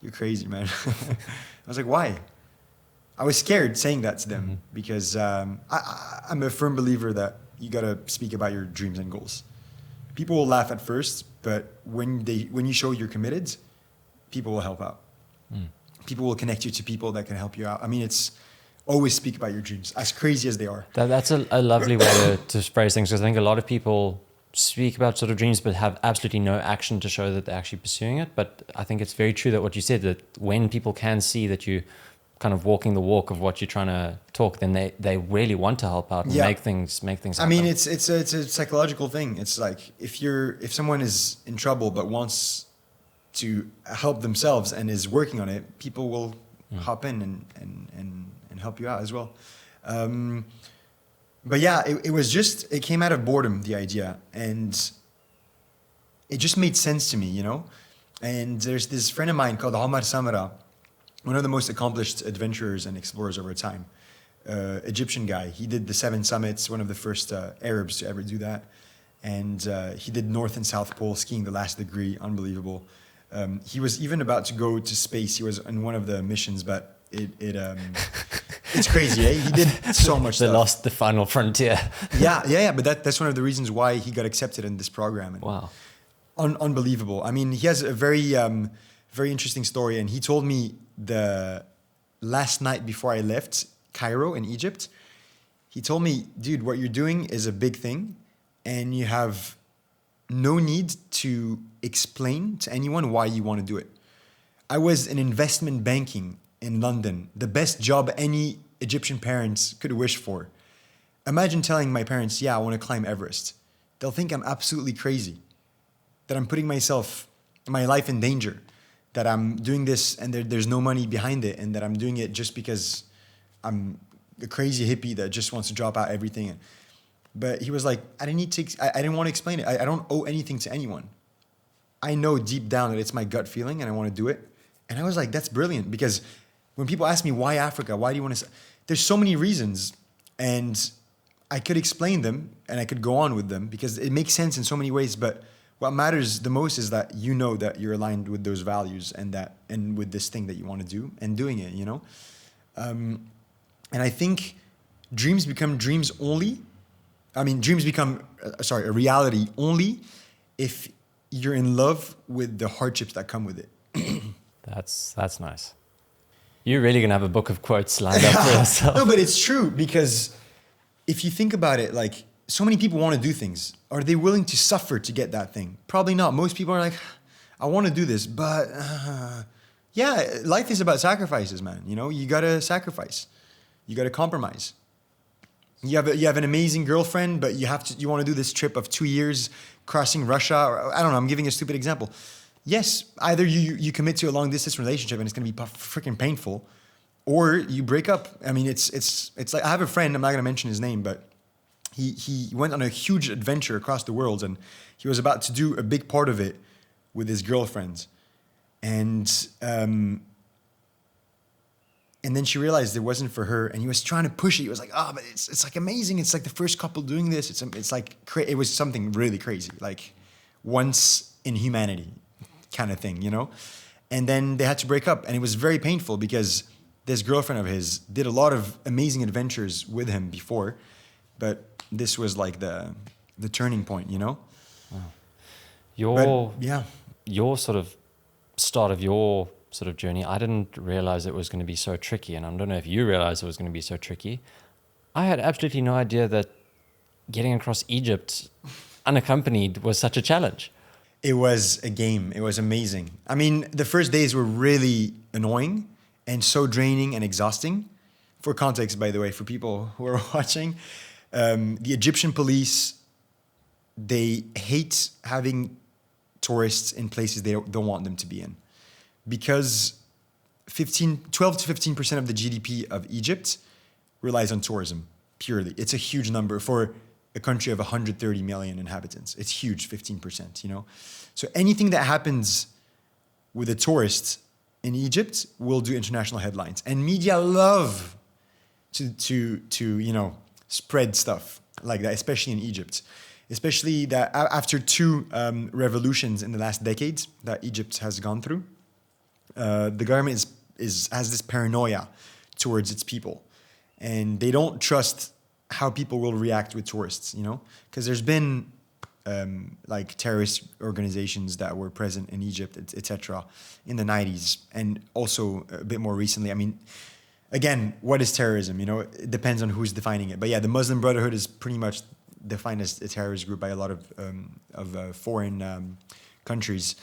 you're crazy, man. I was like, why? I was scared saying that to them because I'm a firm believer that you got to speak about your dreams and goals. People will laugh at first, but when you show you're committed, people will help out. People will connect you to people that can help you out. I mean, it's always speak about your dreams, as crazy as they are. That's a lovely way to phrase things, because I think a lot of people speak about sort of dreams but have absolutely no action to show that they're actually pursuing it. But I think it's very true that what you said, that when people can see that you kind of walking the walk of what you're trying to talk, then they really want to help out and make things happen. I mean, it's a psychological thing. It's like if someone is in trouble but wants to help themselves and is working on it, people will hop in and help you out as well. But yeah, it came out of boredom, the idea, and it just made sense to me, you know? And there's this friend of mine called Omar Samara, one of the most accomplished adventurers and explorers over time, Egyptian guy. He did the 7 summits, one of the first Arabs to ever do that. And he did North and South Pole skiing, the last degree, unbelievable. He was even about to go to space. He was in one of the missions, but it's crazy, eh? He did so much stuff. They lost the final frontier. Yeah. But that's one of the reasons why he got accepted in this program. And wow. Unbelievable. I mean, he has a very, very interesting story. And he told me the last night before I left Cairo in Egypt, he told me, dude, what you're doing is a big thing, and you have no need to explain to anyone why you want to do it. I was in investment banking in London, the best job any Egyptian parents could wish for. Imagine telling my parents, yeah, I want to climb Everest. They'll think I'm absolutely crazy, that I'm putting my life in danger, that I'm doing this and there's no money behind it, and that I'm doing it just because I'm a crazy hippie that just wants to drop out everything. But he was like, I didn't want to explain it. I don't owe anything to anyone. I know deep down that it's my gut feeling and I want to do it. And I was like, that's brilliant, because when people ask me, why Africa? Why do you want to? There's so many reasons, and I could explain them and I could go on with them because it makes sense in so many ways. But what matters the most is that you know that you're aligned with those values and with this thing that you want to do and doing it, you know? And I think dreams become dreams only. I mean, dreams become, a reality only if you're in love with the hardships that come with it. That's nice. You're really going to have a book of quotes lined up for yourself. No, but it's true, because if you think about it, like, so many people want to do things. Are they willing to suffer to get that thing? Probably not. Most people are like, I want to do this, but yeah, life is about sacrifices, man. You know, you got to sacrifice. You got to compromise. You have an amazing girlfriend, but you want to do this trip of 2 years crossing Russia. Or, I don't know, I'm giving a stupid example. Yes, either you commit to a long distance relationship and it's going to be freaking painful, or you break up. I mean, it's like, I have a friend, I'm not going to mention his name, but he went on a huge adventure across the world, and he was about to do a big part of it with his girlfriend. And then she realized it wasn't for her, and he was trying to push it. He was like, oh, but it's like amazing. It's like the first couple doing this. It's like, it was something really crazy, like once in humanity kind of thing, you know? And then they had to break up, and it was very painful because this girlfriend of his did a lot of amazing adventures with him before, but this was like the turning point, you know? Wow. Your sort of start of your sort of journey, I didn't realize it was going to be so tricky, and I don't know if you realized it was going to be so tricky. I had absolutely no idea that getting across Egypt unaccompanied was such a challenge. It was a game. It was amazing. I mean, the first days were really annoying and so draining and exhausting. For context, by the way, for people who are watching, the Egyptian police, they hate having tourists in places they don't want them to be in, because 12 to 15% of the GDP of Egypt relies on tourism purely. It's a huge number for a country of 130 million inhabitants. It's huge, 15%, you know? So anything that happens with a tourist in Egypt will do international headlines. And media love to you know, spread stuff like that, especially in Egypt. Especially that after two revolutions in the last decades that Egypt has gone through, the government has this paranoia towards its people. And they don't trust how people will react with tourists, you know? Because there's been like terrorist organizations that were present in Egypt, etc., in the 90s, and also a bit more recently. I mean, again, what is terrorism? You know, it depends on who's defining it. But yeah, the Muslim Brotherhood is pretty much defined as a terrorist group by a lot of foreign countries.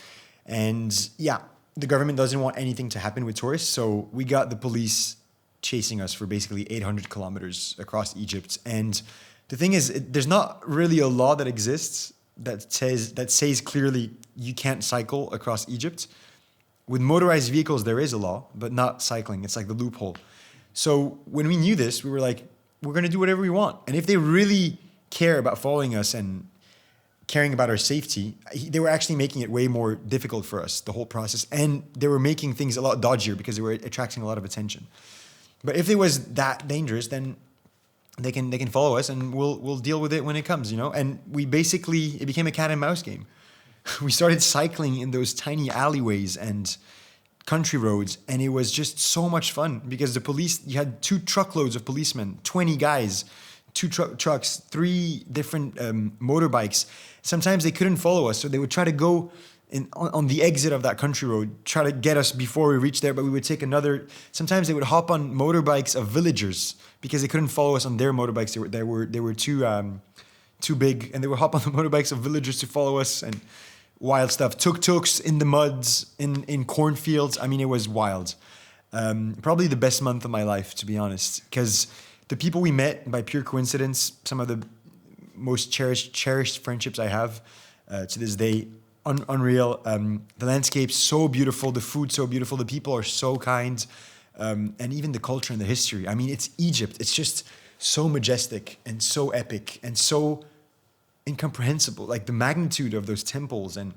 And yeah, the government doesn't want anything to happen with tourists. So we got the police chasing us for basically 800 kilometers across Egypt. And the thing is, there's not really a law that exists that says clearly you can't cycle across Egypt. With motorized vehicles, there is a law, but not cycling. It's like the loophole. So when we knew this, we were like, we're going to do whatever we want. And if they really care about following us and caring about our safety, they were actually making it way more difficult for us, the whole process. And they were making things a lot dodgier because they were attracting a lot of attention. But if it was that dangerous, then they can follow us, and we'll deal with it when it comes, you know? And it became a cat and mouse game. We started cycling in those tiny alleyways and country roads, and it was just so much fun because the police, you had 2 truckloads of policemen, 20 guys, 2 trucks, 3 different motorbikes. Sometimes they couldn't follow us, so they would try to go on the exit of that country road, try to get us before we reached there, but we would take another. Sometimes they would hop on motorbikes of villagers because they couldn't follow us on their motorbikes. They were too big, and they would hop on the motorbikes of villagers to follow us, and wild stuff. Tuk-tuks in the muds, in cornfields. I mean, it was wild. Probably the best month of my life, to be honest, because the people we met, by pure coincidence, some of the most cherished friendships I have to this day. Unreal. The landscape's so beautiful, the food so beautiful, the people are so kind, and even the culture and the history. I mean, it's Egypt. It's just so majestic and so epic and so incomprehensible. Like the magnitude of those temples and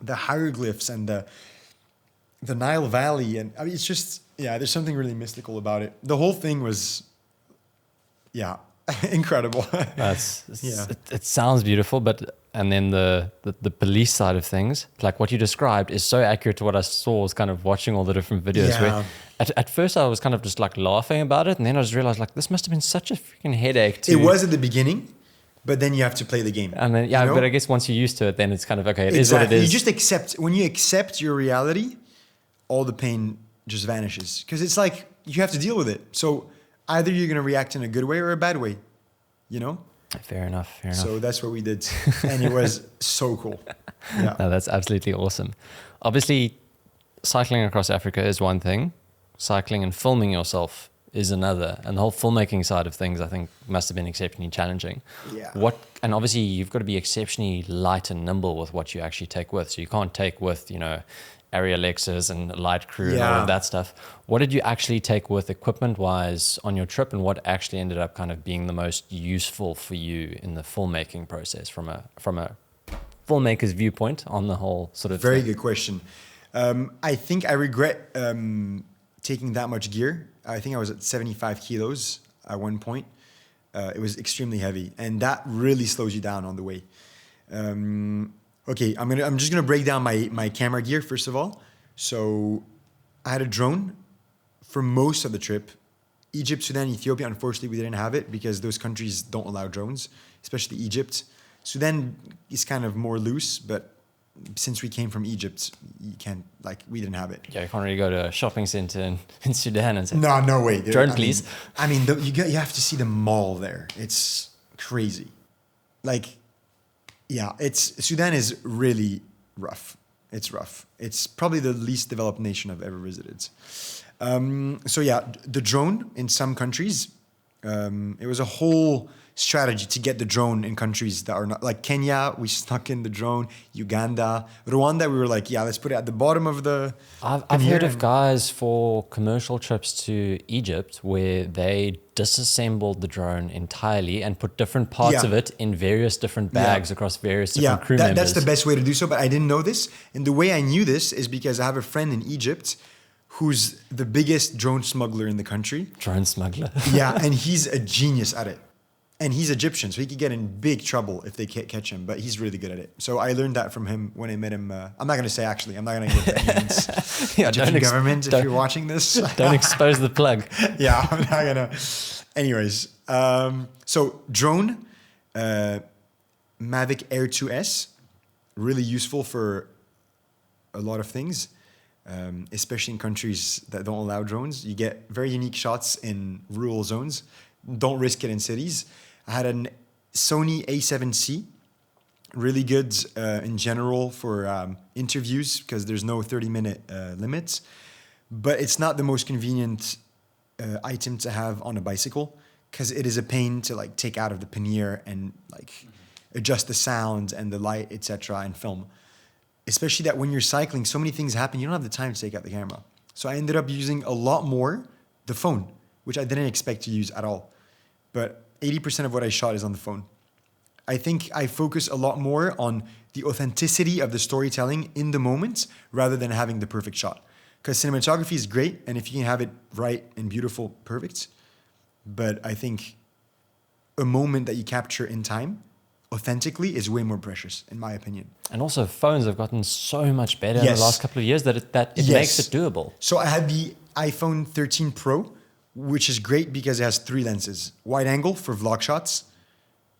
the hieroglyphs and the Nile Valley, and I mean, it's just, yeah, there's something really mystical about it. The whole thing was, yeah, incredible. It sounds beautiful, but and then the police side of things, like what you described, is so accurate to what I saw. Was kind of watching all the different videos. Yeah. Where at first I was kind of just like laughing about it, and then I just realized like this must have been such a freaking headache. It was at the beginning, but then you have to play the game. And then you know? But I guess once you're used to it, then it's kind of okay. It is what it is. You just accept. When you accept your reality, all the pain just vanishes, because it's like you have to deal with it. So either you're going to react in a good way or a bad way, you know? Fair enough. So that's what we did. And it was so cool. Yeah. No, that's absolutely awesome. Obviously, cycling across Africa is one thing. Cycling and filming yourself is another. And the whole filmmaking side of things, I think, must have been exceptionally challenging. Yeah. And obviously, you've got to be exceptionally light and nimble with what you actually take with. So you can't take with, Area Lexus and light crew and all of that stuff. What did you actually take with equipment-wise on your trip, and what actually ended up kind of being the most useful for you in the filmmaking process from a filmmaker's viewpoint on the whole sort of Very thing? good question. I think I regret taking that much gear. I think I was at 75 kilos at one point. It was extremely heavy, and that really slows you down on the way. Okay, I'm just gonna break down my camera gear first of all. So I had a drone for most of the trip. Egypt, Sudan, Ethiopia, unfortunately we didn't have it because those countries don't allow drones, especially Egypt. Sudan is kind of more loose, but since we came from Egypt, we didn't have it. Yeah, you can't really go to a shopping center in Sudan and say, No way. Drone, please. I mean, you have to see the mall there. It's crazy. Sudan is really rough. It's rough. It's probably the least developed nation I've ever visited. So yeah, the drone in some countries, it was a whole strategy to get the drone in countries that are not like Kenya. We snuck in the drone. Uganda, Rwanda. We were like, yeah, let's put it at the bottom of the. I've heard of guys for commercial trips to Egypt where they disassembled the drone entirely and put different parts Yeah. of it in various different bags across various different crew that's members. the best way to do so. But I didn't know this, and the way I knew this is because I have a friend in Egypt who's the biggest drone smuggler in the country. Drone smuggler. Yeah, and he's a genius at it. And he's Egyptian, so he could get in big trouble if they can't catch him, but he's really good at it. So I learned that from him when I met him. I'm not going to say, actually. I'm not going to give any hints. Yeah, Egyptian government, if you're watching this. Don't expose the plug. Yeah, I'm not going to. Anyways, so drone, Mavic Air 2S, really useful for a lot of things, especially in countries that don't allow drones. You get very unique shots in rural zones. Don't risk it in cities. I had an Sony A7C, really good in general for interviews because there's no 30-minute limits, but it's not the most convenient item to have on a bicycle because it is a pain to like take out of the pannier and like adjust the sound and the light, etc., and film. Especially that when you're cycling, so many things happen, you don't have the time to take out the camera. So I ended up using a lot more the phone, which I didn't expect to use at all. But 80% of what I shot is on the phone. I think I focus a lot more on the authenticity of the storytelling in the moment rather than having the perfect shot. Because cinematography is great, and if you can have it right and beautiful, perfect. But I think a moment that you capture in time, authentically, is way more precious, in my opinion. And also phones have gotten so much better in the last couple of years that it makes it doable. So I had the iPhone 13 Pro, which is great because it has 3 lenses. Wide angle for vlog shots,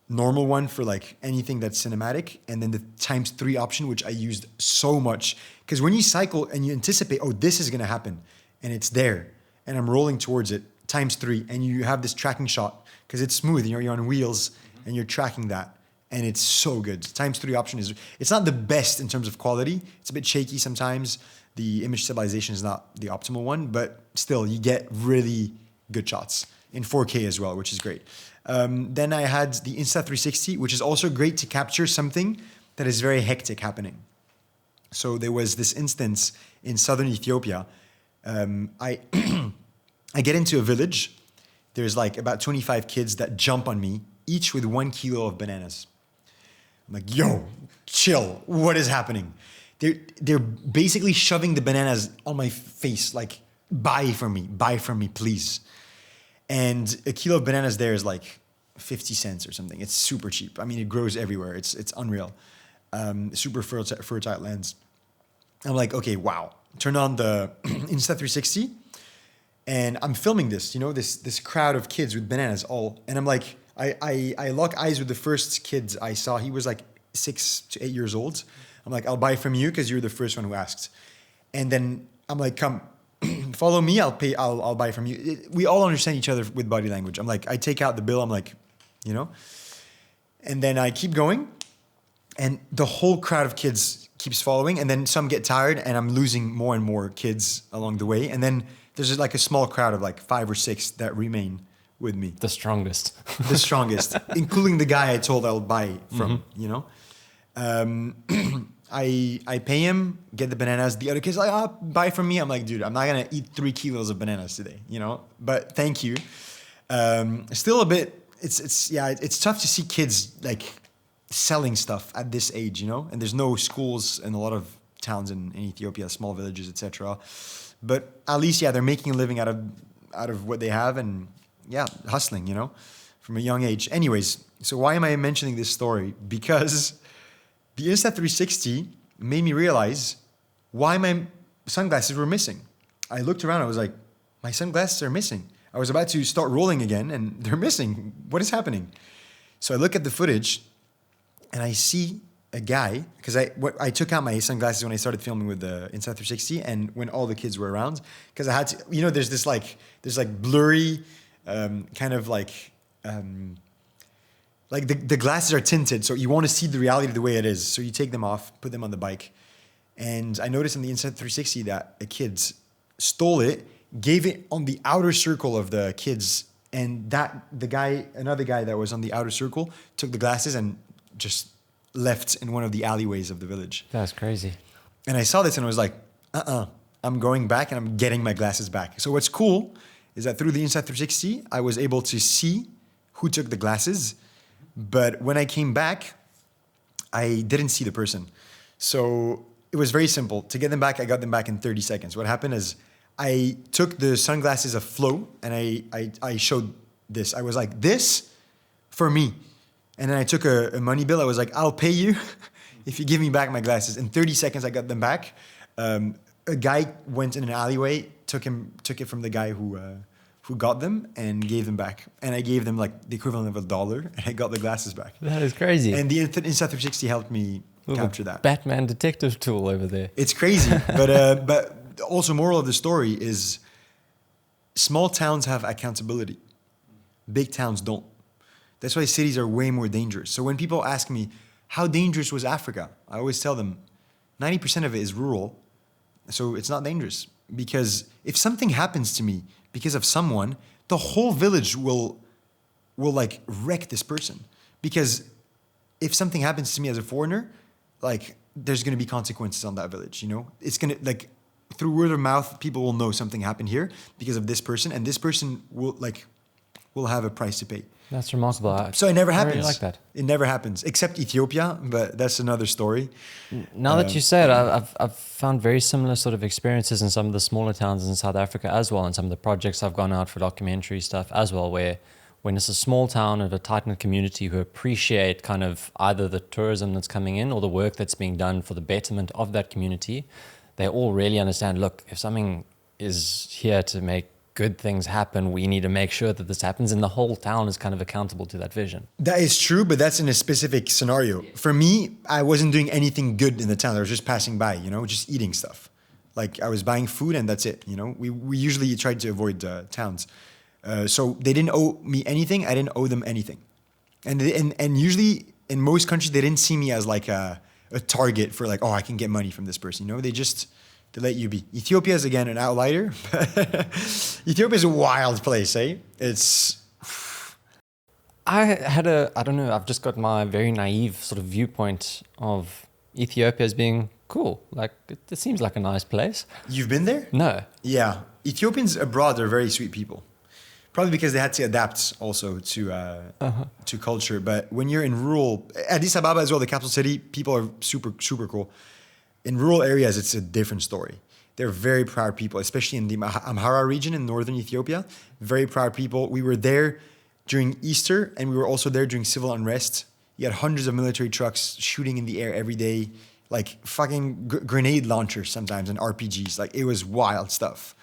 normal one for like anything that's cinematic, and then the ×3 option, which I used so much. Because when you cycle and you anticipate, oh, this is gonna happen, and it's there, and I'm rolling towards it, ×3, and you have this tracking shot, because it's smooth, you're on wheels, and you're tracking that, and it's so good. ×3 option it's not the best in terms of quality, it's a bit shaky sometimes, the image stabilization is not the optimal one, but still, you get really good shots in 4K as well, which is great. Then I had the Insta360, which is also great to capture something that is very hectic happening. So there was this instance in southern Ethiopia. I get into a village. There's like about 25 kids that jump on me, each with 1 kilo of bananas. I'm like, yo, chill. What is happening? They're basically shoving the bananas on my face, like, buy from me, please. And a kilo of bananas there is like 50 cents or something. It's super cheap. I mean, it grows everywhere. It's unreal. Super fertile lands. I'm like, okay, wow. Turn on the Insta360 and I'm filming this, this crowd of kids with bananas all. And I'm like, I lock eyes with the first kid I saw. He was like 6 to 8 years old. I'm like, I'll buy from you because you're the first one who asked. And then I'm like, come, follow me, I'll buy from you. We all understand each other with body language. I'm like, I take out the bill, I'm like, and then I keep going and the whole crowd of kids keeps following and then some get tired and I'm losing more and more kids along the way. And then there's like a small crowd of like 5 or 6 that remain with me. The strongest. The strongest, including the guy I told I'll buy from, I pay him, get the bananas. The other kid's like, buy from me. I'm like, dude, I'm not going to eat 3 kilos of bananas today, but thank you. Still a bit, it's tough to see kids like selling stuff at this age, and there's no schools in a lot of towns in Ethiopia, small villages, etc. But at least, they're making a living out of what they have and hustling, from a young age. Anyways, so why am I mentioning this story? Because the Insta360 made me realize why my sunglasses were missing. I looked around, I was like, my sunglasses are missing. I was about to start rolling again and they're missing. What is happening? So I look at the footage and I see a guy, because I took out my sunglasses when I started filming with the Insta360 and when all the kids were around, because I had to, there's like blurry, kind of like, like the glasses are tinted, so you want to see the reality the way it is. So you take them off, put them on the bike. And I noticed in the Insta360 that a kid stole it, gave it on the outer circle of the kids, and another guy that was on the outer circle took the glasses and just left in one of the alleyways of the village. That's crazy. And I saw this and I was like, I'm going back and I'm getting my glasses back. So what's cool is that through the Insta360, I was able to see who took the glasses. But when I came back, I didn't see the person. So it was very simple. To get them back, I got them back in 30 seconds. What happened is I took the sunglasses of Flo and I showed this. I was like, this for me. And then I took a money bill. I was like, I'll pay you if you give me back my glasses. In 30 seconds, I got them back. A guy went in an alleyway, took it from the guy who got them and gave them back. And I gave them like the equivalent of $1 and I got the glasses back. That is crazy. And the Insta360 helped me capture that. Batman detective tool over there. It's crazy. But also moral of the story is small towns have accountability. Big towns don't. That's why cities are way more dangerous. So when people ask me, how dangerous was Africa? I always tell them 90% of it is rural. So it's not dangerous. Because if something happens to me because of someone, the whole village will like wreck this person. Because if something happens to me as a foreigner, like there's going to be consequences on that village, you know? It's going to like through word of mouth, people will know something happened here because of this person, and this person will have a price to pay. That's remarkable. So it never happens. I really like that. It never happens, except Ethiopia, but that's another story. Now that you say it, I've found very similar sort of experiences in some of the smaller towns in South Africa as well, and some of the projects I've gone out for documentary stuff as well, where when it's a small town of a tight-knit community who appreciate kind of either the tourism that's coming in or the work that's being done for the betterment of that community, they all really understand, look, if something is here to make good things happen, we need to make sure that this happens, and the whole town is kind of accountable to that vision. That is true, but that's in a specific scenario. For me, I wasn't doing anything good in the town. I was just passing by, you know, just eating stuff. Like I was buying food and that's it, you know. We usually tried to avoid towns. So they didn't owe me anything. I didn't owe them anything. And usually in most countries, they didn't see me as like a target for like, oh, I can get money from this person. You know, they let you be. Ethiopia is again an outlier. Ethiopia is a wild place, eh? I don't know, I've just got my very naive sort of viewpoint of Ethiopia as being cool. Like, it seems like a nice place. You've been there? No. Yeah. Ethiopians abroad are very sweet people. Probably because they had to adapt also to culture. But when you're in rural, Addis Ababa as well, the capital city, people are super, super cool. In rural areas, it's a different story. They're very proud people, especially in the Amhara region in northern Ethiopia. Very proud people. We were there during Easter, and we were also there during civil unrest. You had hundreds of military trucks shooting in the air every day, like fucking grenade launchers sometimes and RPGs. Like, it was wild stuff.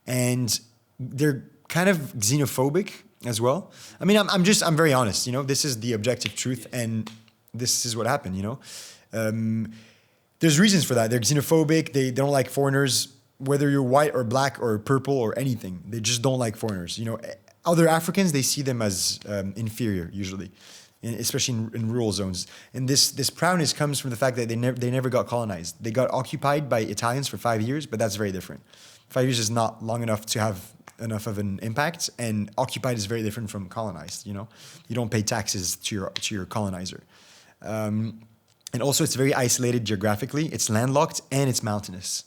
And they're kind of xenophobic as well. I mean, I'm very honest, you know, this is the objective truth, and this is what happened, you know. There's reasons for that. They're xenophobic. They don't like foreigners, whether you're white or black or purple or anything. They just don't like foreigners. You know, other Africans, they see them as inferior usually, especially in rural zones. And this proudness comes from the fact that they never got colonized. They got occupied by Italians for 5 years, but that's very different. 5 years is not long enough to have enough of an impact, and occupied is very different from colonized. You know, you don't pay taxes to your colonizer. And also, it's very isolated geographically. It's landlocked and it's mountainous.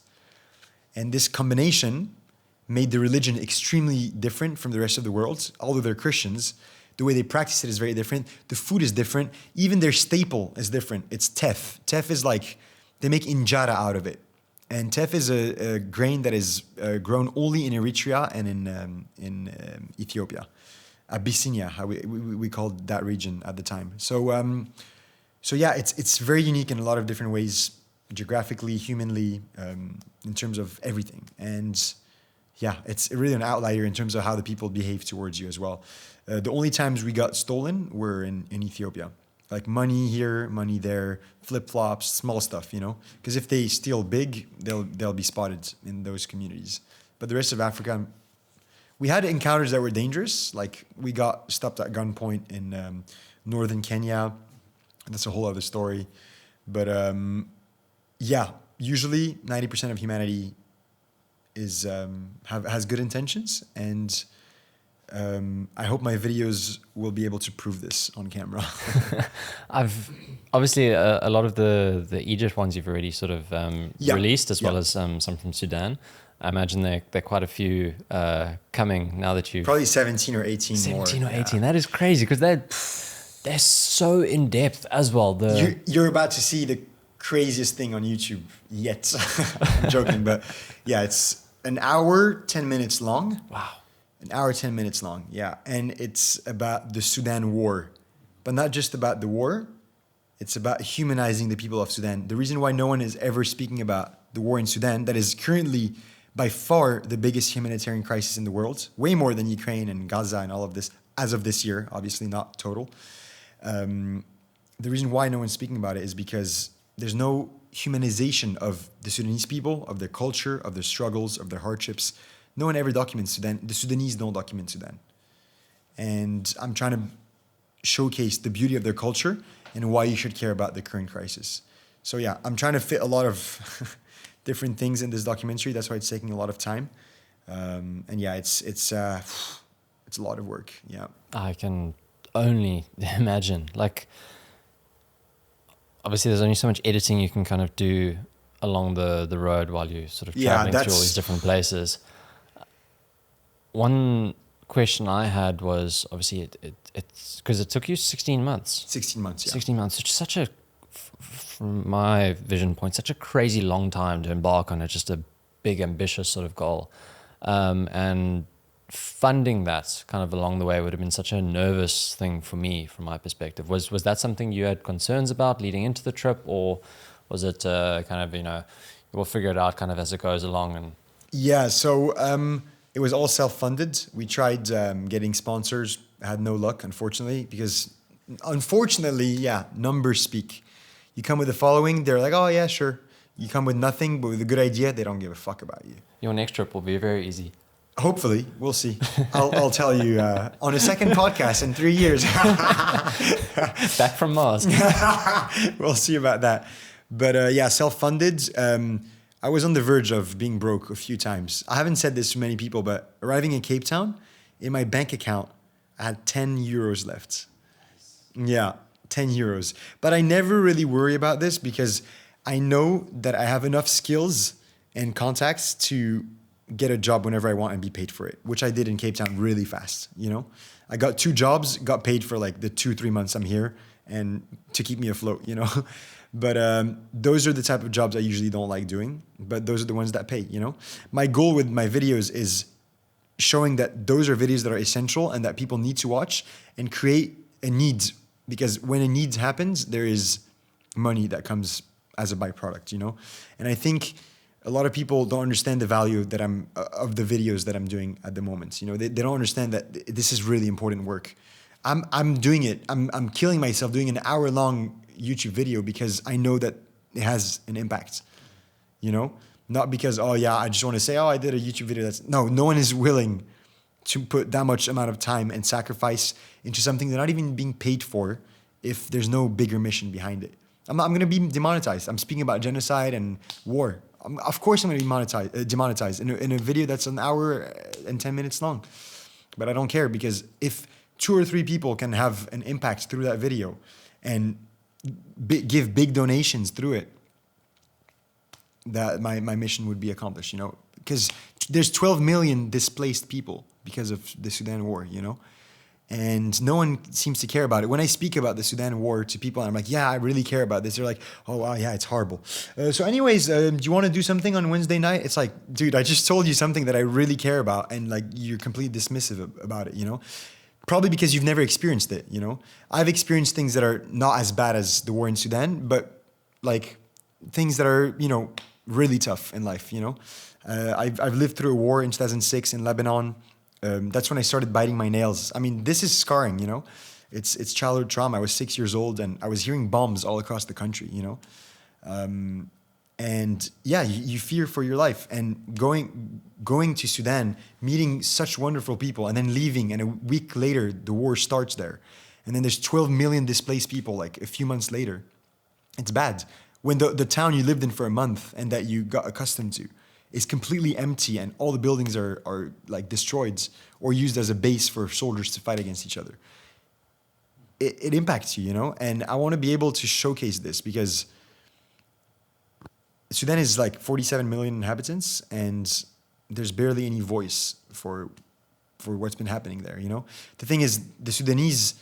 And this combination made the religion extremely different from the rest of the world. Although they're Christians, the way they practice it is very different. The food is different. Even their staple is different. It's teff. Teff is like, they make injera out of it. And teff is a grain that is grown only in Eritrea and in Ethiopia. Abyssinia, how we called that region at the time. So yeah, it's very unique in a lot of different ways, geographically, humanly, in terms of everything. And yeah, it's really an outlier in terms of how the people behave towards you as well. The only times we got stolen were in Ethiopia. Like money here, money there, flip-flops, small stuff, you know? Because if they steal big, they'll be spotted in those communities. But the rest of Africa, we had encounters that were dangerous. Like we got stopped at gunpoint in northern Kenya. That's a whole other story. But yeah, usually 90% of humanity is has good intentions, and I hope my videos will be able to prove this on camera. I've obviously a lot of the Egypt ones you've already sort of Yeah. released, as well Yeah. as some from Sudan. I imagine there are quite a few coming now that you've Probably 17 or 18 17 more. or 18. That is crazy because they're so in depth as well. You're about to see the craziest thing on YouTube yet. I'm joking, but yeah, it's an hour, 10 minutes long. Wow. An hour, 10 minutes long, yeah. And it's about the Sudan war. But not just about the war, it's about humanizing the people of Sudan. The reason why no one is ever speaking about the war in Sudan, that is currently by far the biggest humanitarian crisis in the world, way more than Ukraine and Gaza and all of this, as of this year, obviously not total. The reason why no one's speaking about it is because there's no humanization of the Sudanese people, of their culture, of their struggles, of their hardships. No one ever documents Sudan. The Sudanese don't document Sudan. And I'm trying to showcase the beauty of their culture and why you should care about the current crisis. So yeah, I'm trying to fit a lot of different things in this documentary. That's why it's taking a lot of time. And yeah, it's a lot of work. Yeah. I can only imagine. Like, obviously, there's only so much editing you can kind of do along the road while you're sort of traveling through all these different places. One question I had was, obviously, it's because it took you 16 months. 16 months, yeah. 16 months, which is such a, from my vision point, such a crazy long time to embark on. It's just a big, ambitious sort of goal. And funding that kind of along the way would have been such a nervous thing for me, from my perspective. Was that something you had concerns about leading into the trip, or was it kind of, we'll figure it out kind of as it goes along? And yeah, so it was all self-funded. We tried getting sponsors, had no luck, unfortunately, because numbers speak. You come with a following, they're like, oh yeah, sure. You come with nothing, but with a good idea, they don't give a fuck about you. Your next trip will be very easy. Hopefully, we'll see. I'll tell you on a second podcast in 3 years. Back from Mars. We'll see about that. But yeah, self-funded. I was on the verge of being broke a few times. I haven't said this to many people, but arriving in Cape Town, in my bank account, I had 10 euros left. Yeah, 10 euros. But I never really worry about this because I know that I have enough skills and contacts to get a job whenever I want and be paid for it, which I did in Cape Town really fast, I got 2 jobs, got paid for like the 2-3 months I'm here and to keep me afloat, But those are the type of jobs I usually don't like doing, but those are the ones that pay, My goal with my videos is showing that those are videos that are essential and that people need to watch and create a need, because when a need happens, there is money that comes as a byproduct, And I think a lot of people don't understand the value that of the videos that I'm doing at the moment. They don't understand that this is really important work. I'm doing it. I'm killing myself doing an hour-long YouTube video because I know that it has an impact. Not because, oh yeah, I just want to say, oh, I did a YouTube video. No one is willing to put that much amount of time and sacrifice into something they're not even being paid for if there's no bigger mission behind it. I'm going to be demonetized. I'm speaking about genocide and war. Of course I'm going to be demonetized in a video that's an hour and 10 minutes long. But I don't care, because if 2 or 3 people can have an impact through that video and give big donations through it, that my mission would be accomplished, because there's 12 million displaced people because of the Sudan war, and no one seems to care about it. When I speak about the Sudan war to people, I'm like, yeah, I really care about this. They're like, oh, wow, yeah, it's horrible. So anyways, do you want to do something on Wednesday night? It's like, dude, I just told you something that I really care about, and like you're completely dismissive about it, Probably because you've never experienced it, I've experienced things that are not as bad as the war in Sudan, but like things that are, really tough in life, I've lived through a war in 2006 in Lebanon. That's when I started biting my nails. I mean, this is scarring, It's childhood trauma. I was 6 years old and I was hearing bombs all across the country, And yeah, you fear for your life. And going to Sudan, meeting such wonderful people, and then leaving, and a week later the war starts there. and then there's 12 million displaced people like a few months later. It's bad. When the town you lived in for a month and that you got accustomed to is completely empty and all the buildings are like destroyed or used as a base for soldiers to fight against each other, it impacts you, you know? And I want to be able to showcase this because Sudan is like 47 million inhabitants and there's barely any voice for what's been happening there, you know? The thing is, the Sudanese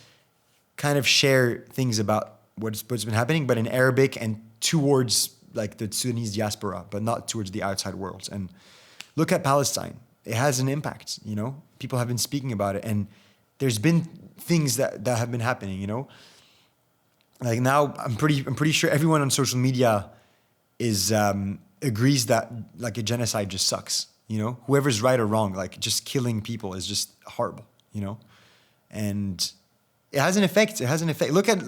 kind of share things about what's been happening, but in Arabic and towards like the Sudanese diaspora, but not towards the outside world. And look at Palestine. It has an impact, you know? People have been speaking about it and there's been things that have been happening, you know? Like now I'm pretty sure everyone on social media is agrees that like a genocide just sucks, you know? Whoever's right or wrong, like just killing people is just horrible, you know? And it has an effect. It has an effect. Look at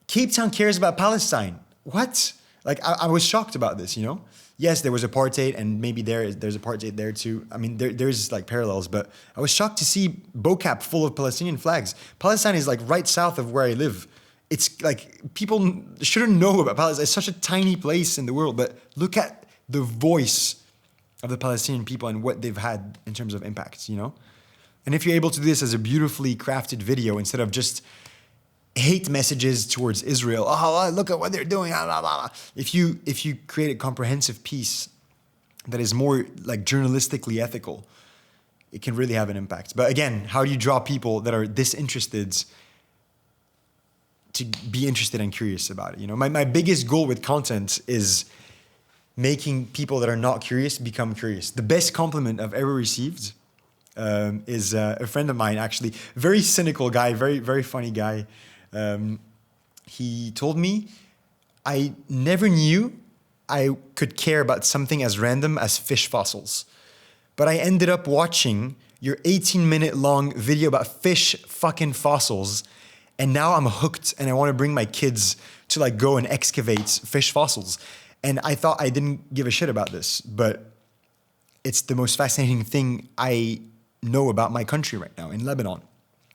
Cape Town cares about Palestine. What? Like I was shocked about this, you know? Yes, there was apartheid, and maybe there's apartheid there too. I mean, there's like parallels, but I was shocked to see Bocap full of Palestinian flags. Palestine is like right south of where I live. It's like people shouldn't know about Palestine. It's such a tiny place in the world, but look at the voice of the Palestinian people and what they've had in terms of impacts, you know? And if you're able to do this as a beautifully crafted video instead of just hate messages towards Israel. Oh, look at what they're doing. Blah, blah, blah. If you create a comprehensive piece that is more like journalistically ethical, it can really have an impact. But again, how do you draw people that are disinterested to be interested and curious about it? You know, my biggest goal with content is making people that are not curious become curious. The best compliment I've ever received is a friend of mine, actually, very cynical guy, very, very funny guy. He told me, I never knew I could care about something as random as fish fossils. But I ended up watching your 18-minute long video about fish fucking fossils. And now I'm hooked and I want to bring my kids to like go and excavate fish fossils. And I thought I didn't give a shit about this, but it's the most fascinating thing I know about my country right now in Lebanon.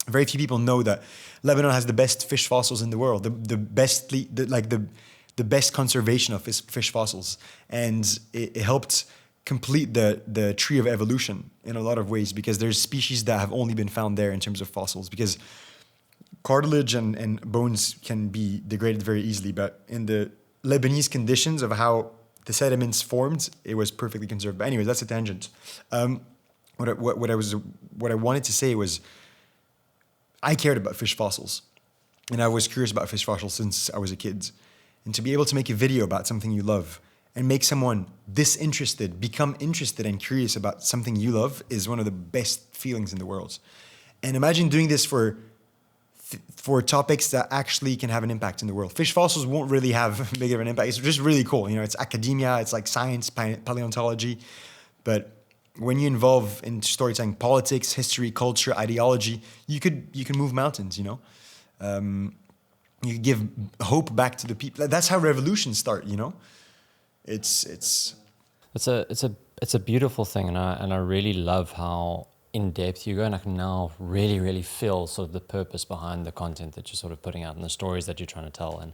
Very few people know that Lebanon has the best fish fossils in the world, the best conservation of fish fossils. And it helped complete the tree of evolution in a lot of ways because there's species that have only been found there in terms of fossils because cartilage and bones can be degraded very easily, but in the Lebanese conditions of how the sediments formed, it was perfectly conserved. But anyways, that's a tangent. What I wanted to say was I cared about fish fossils and I was curious about fish fossils since I was a kid. And to be able to make a video about something you love and make someone disinterested become interested and curious about something you love is one of the best feelings in the world. And imagine doing this for topics that actually can have an impact in the world. Fish fossils won't really have big of an impact. It's just really cool. You know, it's academia, it's like science, paleontology. But when you involve in storytelling, politics, history, culture, ideology, you can move mountains, you know? You give hope back to the people. That's how revolutions start, you know? It's a beautiful thing, and I really love how in depth you go, and I can now really, really feel sort of the purpose behind the content that you're sort of putting out and the stories that you're trying to tell. And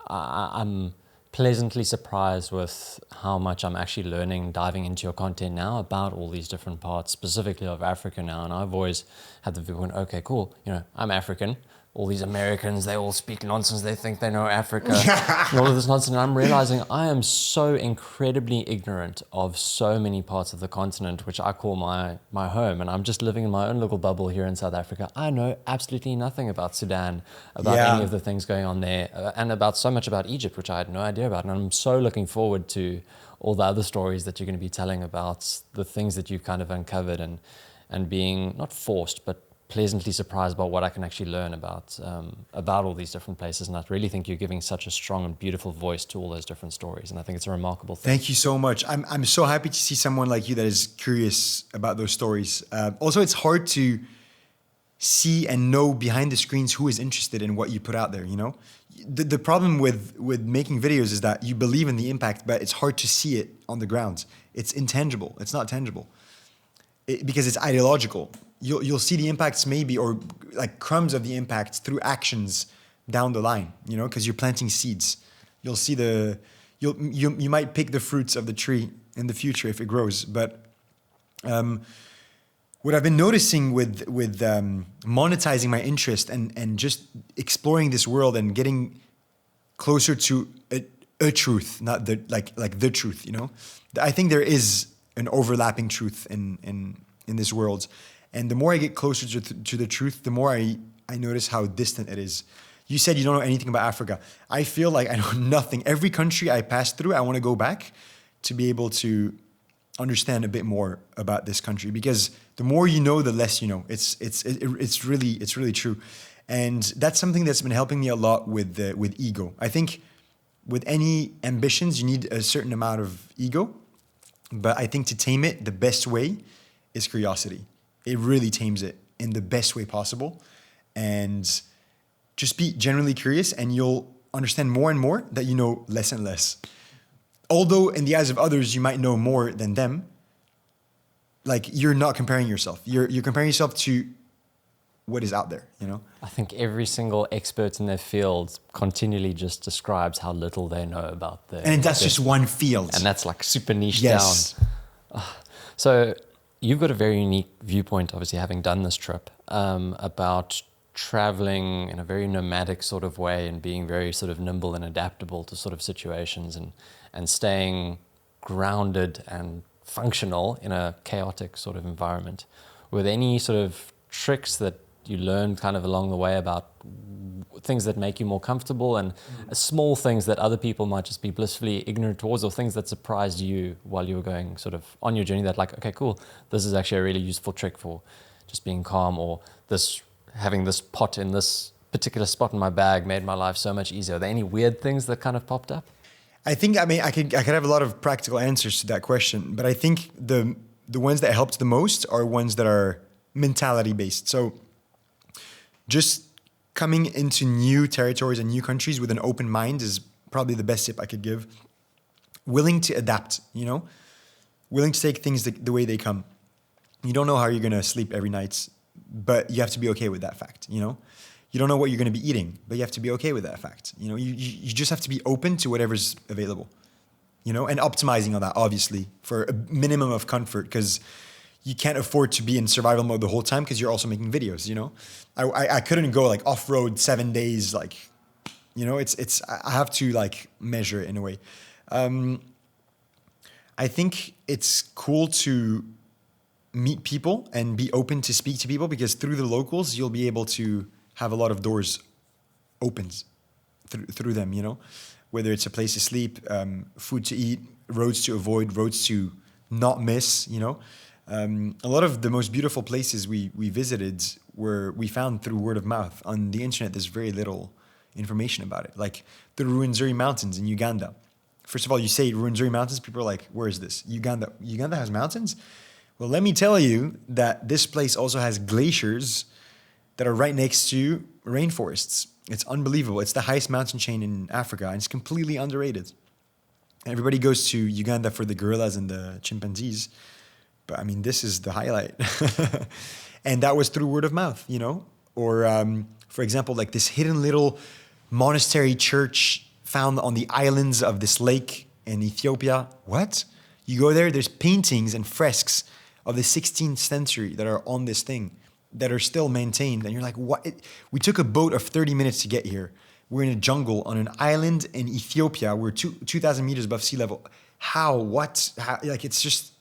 I'm pleasantly surprised with how much I'm actually learning, diving into your content now about all these different parts, specifically of Africa now. And I've always had the view, okay, cool, you know, I'm African. All these Americans, they all speak nonsense. They think they know Africa and all of this nonsense. And I'm realizing I am so incredibly ignorant of so many parts of the continent, which I call my home. And I'm just living in my own little bubble here in South Africa. I know absolutely nothing about Sudan, about any of the things going on there, and about so much about Egypt, which I had no idea about. And I'm so looking forward to all the other stories that you're going to be telling about the things that you've kind of uncovered and being not forced, but pleasantly surprised by what I can actually learn about all these different places. And I really think you're giving such a strong and beautiful voice to all those different stories. And I think it's a remarkable thing. Thank you so much. I'm so happy to see someone like you that is curious about those stories. Also, it's hard to see and know behind the screens who is interested in what you put out there, you know? The problem with making videos is that you believe in the impact, but it's hard to see it on the ground. It's intangible. It's not tangible. Because it's ideological. you'll see the impacts maybe, or like crumbs of the impacts through actions down the line, you know, because you're planting seeds. You'll see you might pick the fruits of the tree in the future if it grows. But what I've been noticing with monetizing my interest and just exploring this world and getting closer to a truth, not the like the truth, you know, I think there is an overlapping truth in this world. And the more I get closer to the truth, the more I notice how distant it is. You said you don't know anything about Africa. I feel like I know nothing. Every country I pass through, I want to go back to be able to understand a bit more about this country, because the more you know, the less you know. It's really true. And that's something that's been helping me a lot with ego. I think with any ambitions, you need a certain amount of ego. But I think to tame it, the best way is curiosity. It really tames it in the best way possible. And just be genuinely curious, and you'll understand more and more that you know less and less. Although in the eyes of others, you might know more than them. Like, you're not comparing yourself. You're comparing yourself to what is out there, you know? I think every single expert in their field continually just describes how little they know about and that's just one field. And that's like super niche yes. down. So you've got a very unique viewpoint, obviously, having done this trip, about traveling in a very nomadic sort of way and being very sort of nimble and adaptable to sort of situations, and staying grounded and functional in a chaotic sort of environment. Were there any sort of tricks that you learned kind of along the way about things that make you more comfortable, and small things that other people might just be blissfully ignorant towards, or things that surprised you while you were going sort of on your journey that, like, okay, cool, this is actually a really useful trick for just being calm, or this having this pot in this particular spot in my bag made my life so much easier? Are there any weird things that kind of popped up? I think, I mean, I could have a lot of practical answers to that question, but I think the ones that helped the most are ones that are mentality based. So just coming into new territories and new countries with an open mind is probably the best tip I could give. Willing to adapt, you know, willing to take things the way they come. You don't know how you're going to sleep every night, but you have to be okay with that fact, you know. You don't know what you're going to be eating, but you have to be okay with that fact. You know, you just have to be open to whatever's available, you know, and optimizing on that, obviously, for a minimum of comfort, because you can't afford to be in survival mode the whole time, because you're also making videos, you know. I couldn't go like off-road 7 days, like, you know, I have to like measure it in a way. I think it's cool to meet people and be open to speak to people, because through the locals, you'll be able to have a lot of doors opened through them, you know, whether it's a place to sleep, food to eat, roads to avoid, roads to not miss, you know. A lot of the most beautiful places we visited we found through word of mouth. On the internet, there's very little information about it. Like the Ruwenzori Mountains in Uganda. First of all, you say Ruwenzori Mountains, people are like, where is this? Uganda has mountains? Well, let me tell you that this place also has glaciers that are right next to rainforests. It's unbelievable. It's the highest mountain chain in Africa, and it's completely underrated. Everybody goes to Uganda for the gorillas and the chimpanzees, but I mean, this is the highlight. And that was through word of mouth, you know? Or, for example, like this hidden little monastery church found on the islands of this lake in Ethiopia. What? You go there, there's paintings and fresks of the 16th century that are on this thing, that are still maintained. And you're like, what? We took a boat of 30 minutes to get here. We're in a jungle on an island in Ethiopia. We're 2,000 meters above sea level. How? What? How? Like, it's just,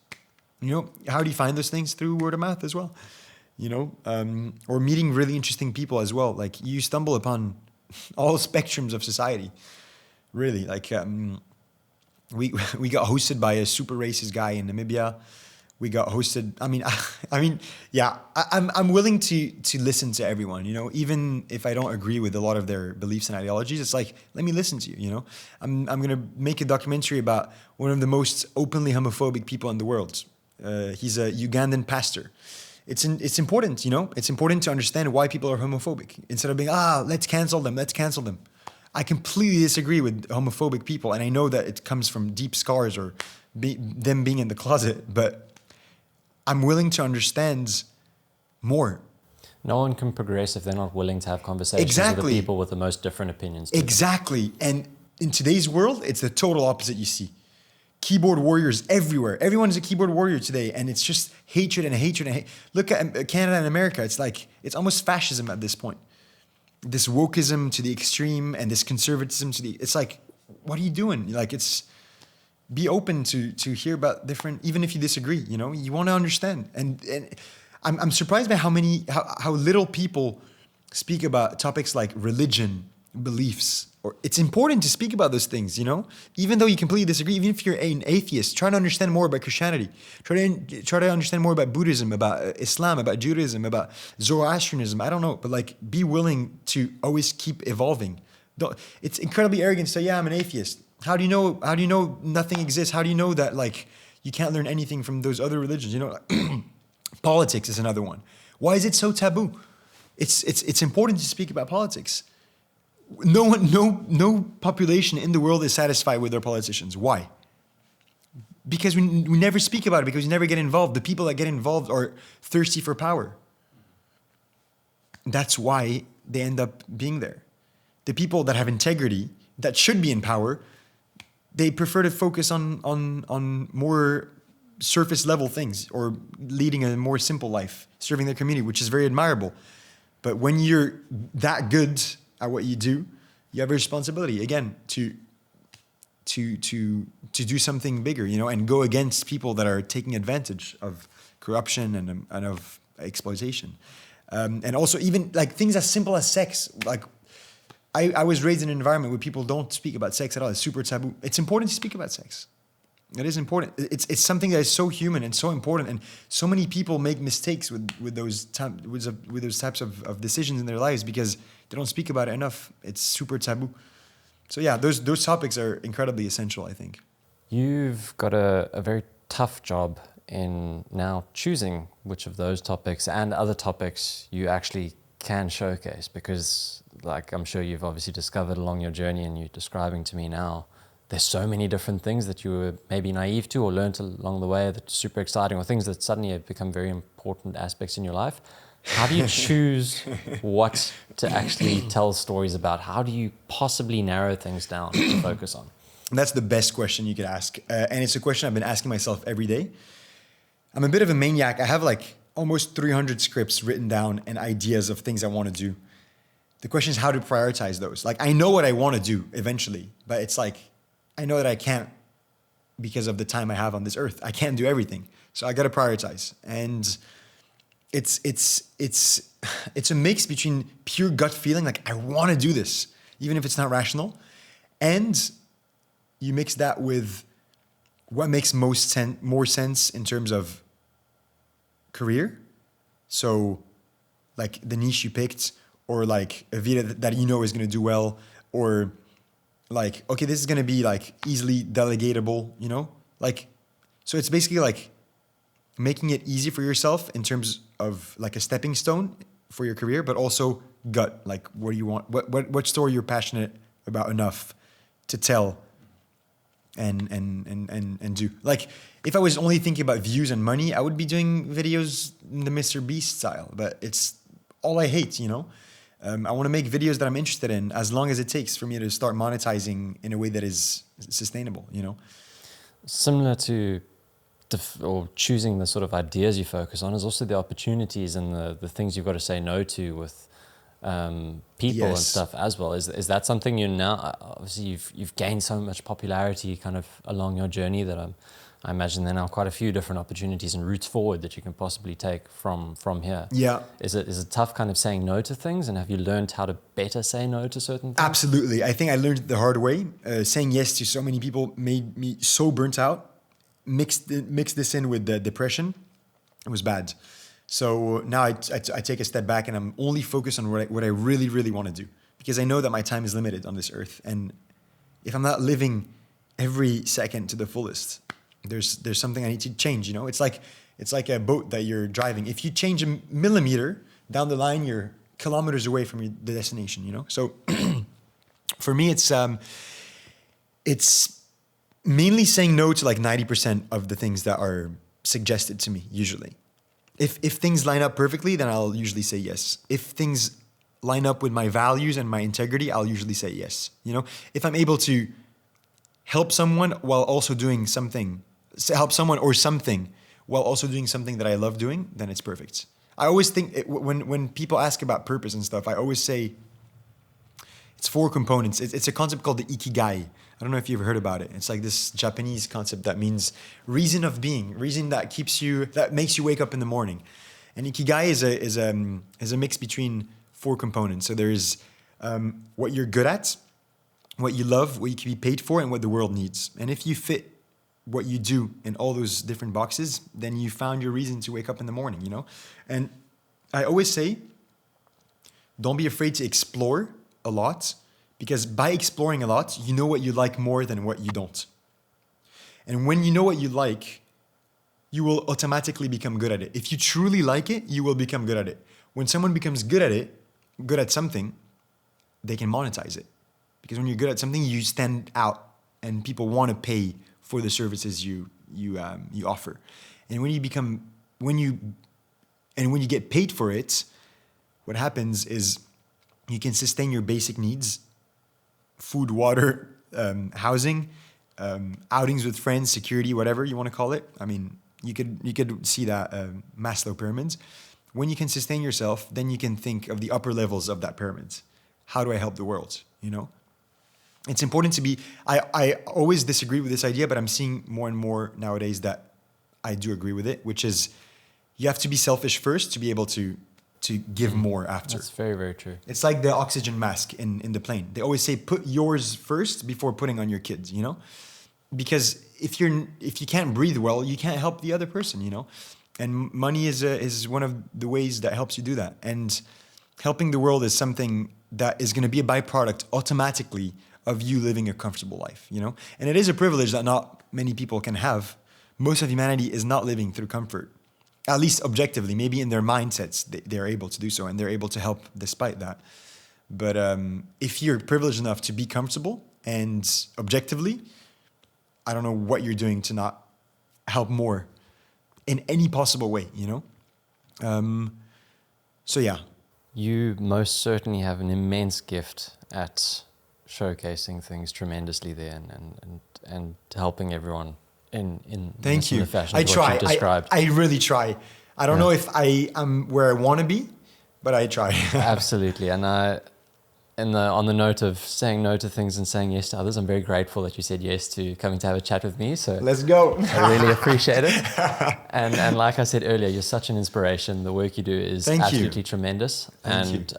you know, how do you find those things? Through word of mouth as well, you know, or meeting really interesting people as well. Like, you stumble upon all spectrums of society, really. Like, we got hosted by a super racist guy in Namibia. We got hosted. I'm willing to listen to everyone, you know, even if I don't agree with a lot of their beliefs and ideologies. It's like, let me listen to you, you know. I'm going to make a documentary about one of the most openly homophobic people in the world. He's a Ugandan pastor. It's important, you know. It's important to understand why people are homophobic, instead of being, let's cancel them. I completely disagree with homophobic people, and I know that it comes from deep scars or them being in the closet, but I'm willing to understand more. No one can progress if they're not willing to have conversations with Exactly. the people with the most different opinions. Exactly. And in today's world, it's the total opposite you see. Keyboard warriors everywhere. Everyone is a keyboard warrior today, and it's just hatred and hatred and hate. Look at Canada and America. It's like, it's almost fascism at this point. This wokeism to the extreme and this conservatism to the, it's like, what are you doing? Like, it's, be open to hear about different, even if you disagree, you know, you want to understand. And I'm surprised by how little people speak about topics like religion, beliefs, or it's important to speak about those things, you know, even though you completely disagree, even if you're an atheist, try to understand more about Christianity, try to understand more about Buddhism, about Islam, about Judaism, about Zoroastrianism. I don't know, but like, be willing to always keep evolving. It's incredibly arrogant to say, yeah, I'm an atheist. How do you know nothing exists? How do you know that like you can't learn anything from those other religions? You know, politics is another one. Why is it so taboo? It's important to speak about politics. No population in the world is satisfied with their politicians. Why? Because we never speak about it, because we never get involved. The people that get involved are thirsty for power. That's why they end up being there. The people that have integrity, that should be in power, they prefer to focus on more surface level things, or leading a more simple life, serving their community, which is very admirable. But when you're that good at what you do, you have a responsibility again to do something bigger, you know, and go against people that are taking advantage of corruption and of exploitation, and also even like things as simple as sex. Like, I was raised in an environment where people don't speak about sex at all. It's super taboo. It's important to speak about sex. It is important. It's something that is so human and so important, and so many people make mistakes with those types of decisions in their lives because they don't speak about it enough. It's super taboo. So yeah, those topics are incredibly essential, I think. You've got a very tough job in now choosing which of those topics and other topics you actually can showcase, because like I'm sure you've obviously discovered along your journey, and you're describing to me now, there's so many different things that you were maybe naive to or learned along the way that's super exciting, or things that suddenly have become very important aspects in your life. How do you choose what to actually tell stories about? How do you possibly narrow things down to focus on? That's the best question you could ask. And it's a question I've been asking myself every day. I'm a bit of a maniac. I have like almost 300 scripts written down and ideas of things I want to do. The question is how to prioritize those. Like, I know what I want to do eventually, but it's like, I know that I can't, because of the time I have on this earth. I can't do everything. So I got to prioritize. And it's a mix between pure gut feeling, like I want to do this, even if it's not rational, and you mix that with what makes more sense in terms of career. So like the niche you picked, or like a video that you know is going to do well, or like, okay, this is going to be like easily delegatable, you know, like, so it's basically like making it easy for yourself in terms of like a stepping stone for your career, but also gut, like what do you want, what story you're passionate about enough to tell and do. Like, if I was only thinking about views and money, I would be doing videos in the Mr. Beast style, but it's all I hate, you know? I want to make videos that I'm interested in, as long as it takes for me to start monetizing in a way that is sustainable, you know? Similar to or choosing the sort of ideas you focus on is also the opportunities and the things you've got to say no to with people and stuff as well. Is that something you now, obviously you've gained so much popularity kind of along your journey that I imagine there are now quite a few different opportunities and routes forward that you can possibly take from here. Yeah. Is it tough kind of saying no to things, and have you learned how to better say no to certain things? Absolutely. I think I learned it the hard way. Saying yes to so many people made me so burnt out. Mixed this in with the depression. It was bad. So now I take a step back, and I'm only focused on what I really, really want to do, because I know that my time is limited on this earth. And if I'm not living every second to the fullest, there's something I need to change, you know? It's like a boat that you're driving. If you change a millimeter down the line, you're kilometers away from the destination, you know? So for me, it's mainly saying no to like 90% of the things that are suggested to me, usually. if things line up perfectly, then I'll usually say yes. If things line up with my values and my integrity, I'll usually say yes. You know, if I'm able to help someone while also doing something, help someone or something while also doing something that I love doing, then it's perfect. I always think when people ask about purpose and stuff, I always say it's 4 components. It's a concept called the ikigai. I don't know if you've heard about it. It's like this Japanese concept that means reason of being, reason that makes you wake up in the morning. And ikigai is a mix between 4 components. So there's what you're good at, what you love, what you can be paid for, and what the world needs. And if you fit what you do in all those different boxes, then you found your reason to wake up in the morning, you know? And I always say, don't be afraid to explore a lot, because by exploring a lot, you know what you like more than what you don't. And when you know what you like, you will automatically become good at it. If you truly like it, you will become good at it. When someone becomes good at something, they can monetize it. Because when you're good at something, you stand out and people want to pay for the services you offer. And when you get paid for it, what happens is you can sustain your basic needs: food, water, housing, outings with friends, security, whatever you want to call it. I mean, you could see that Maslow pyramids. When you can sustain yourself, then you can think of the upper levels of that pyramid. How do I help the world? You know, it's important to be. I always disagree with this idea, but I'm seeing more and more nowadays that I do agree with it, which is you have to be selfish first to be able to give more after. That's very, very true. It's like the oxygen mask in the plane. They always say put yours first before putting on your kids, you know? Because if you can't breathe well, you can't help the other person, you know? And money is one of the ways that helps you do that. And helping the world is something that is going to be a byproduct automatically of you living a comfortable life, you know? And it is a privilege that not many people can have. Most of humanity is not living through comfort. At least objectively, maybe in their mindsets, they're able to do so, and they're able to help despite that. But if you're privileged enough to be comfortable and objectively, I don't know what you're doing to not help more in any possible way, you know? So yeah. You most certainly have an immense gift at showcasing things tremendously there and helping everyone in Thank you. Fashion I try. You described. I really try. I don't know if I am where I want to be, but I try. Absolutely. And on the note of saying no to things and saying yes to others, I'm very grateful that you said yes to coming to have a chat with me. So let's go. I really appreciate it. And like I said earlier, you're such an inspiration. The work you do is absolutely tremendous. And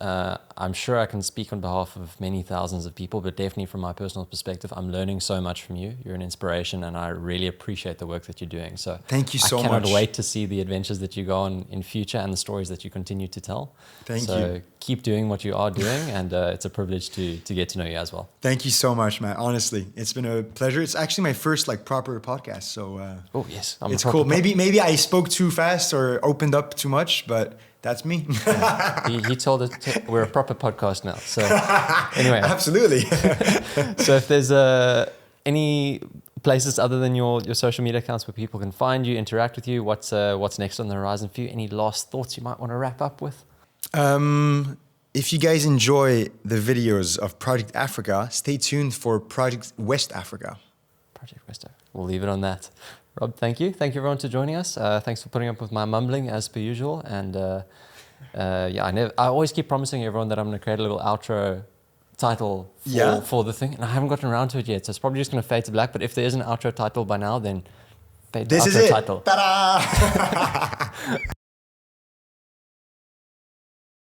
I'm sure I can speak on behalf of many thousands of people, but definitely from my personal perspective, I'm learning so much from you. You're an inspiration, and I really appreciate the work that you're doing. So thank you so much. I cannot wait to see the adventures that you go on in future and the stories that you continue to tell. Thank you. So keep doing what you are doing, and it's a privilege to get to know you as well. Thank you so much, man. Honestly, it's been a pleasure. It's actually my first proper podcast, so oh yes, it's cool. Maybe I spoke too fast or opened up too much, but that's me. Yeah. He told us we're a proper podcast now. So anyway, absolutely. So if there's any places other than your social media accounts where people can find you, interact with you, what's next on the horizon for you? Any last thoughts you might want to wrap up with? If you guys enjoy the videos of Project Africa, stay tuned for Project West Africa. Project West Africa. We'll leave it on that. Rob, thank you. Thank you everyone for joining us. Thanks for putting up with my mumbling as per usual. And I always keep promising everyone that I'm going to create a little outro title for the thing, and I haven't gotten around to it yet. So it's probably just going to fade to black. But if there is an outro title by now, then fade to outro title. Ta-da!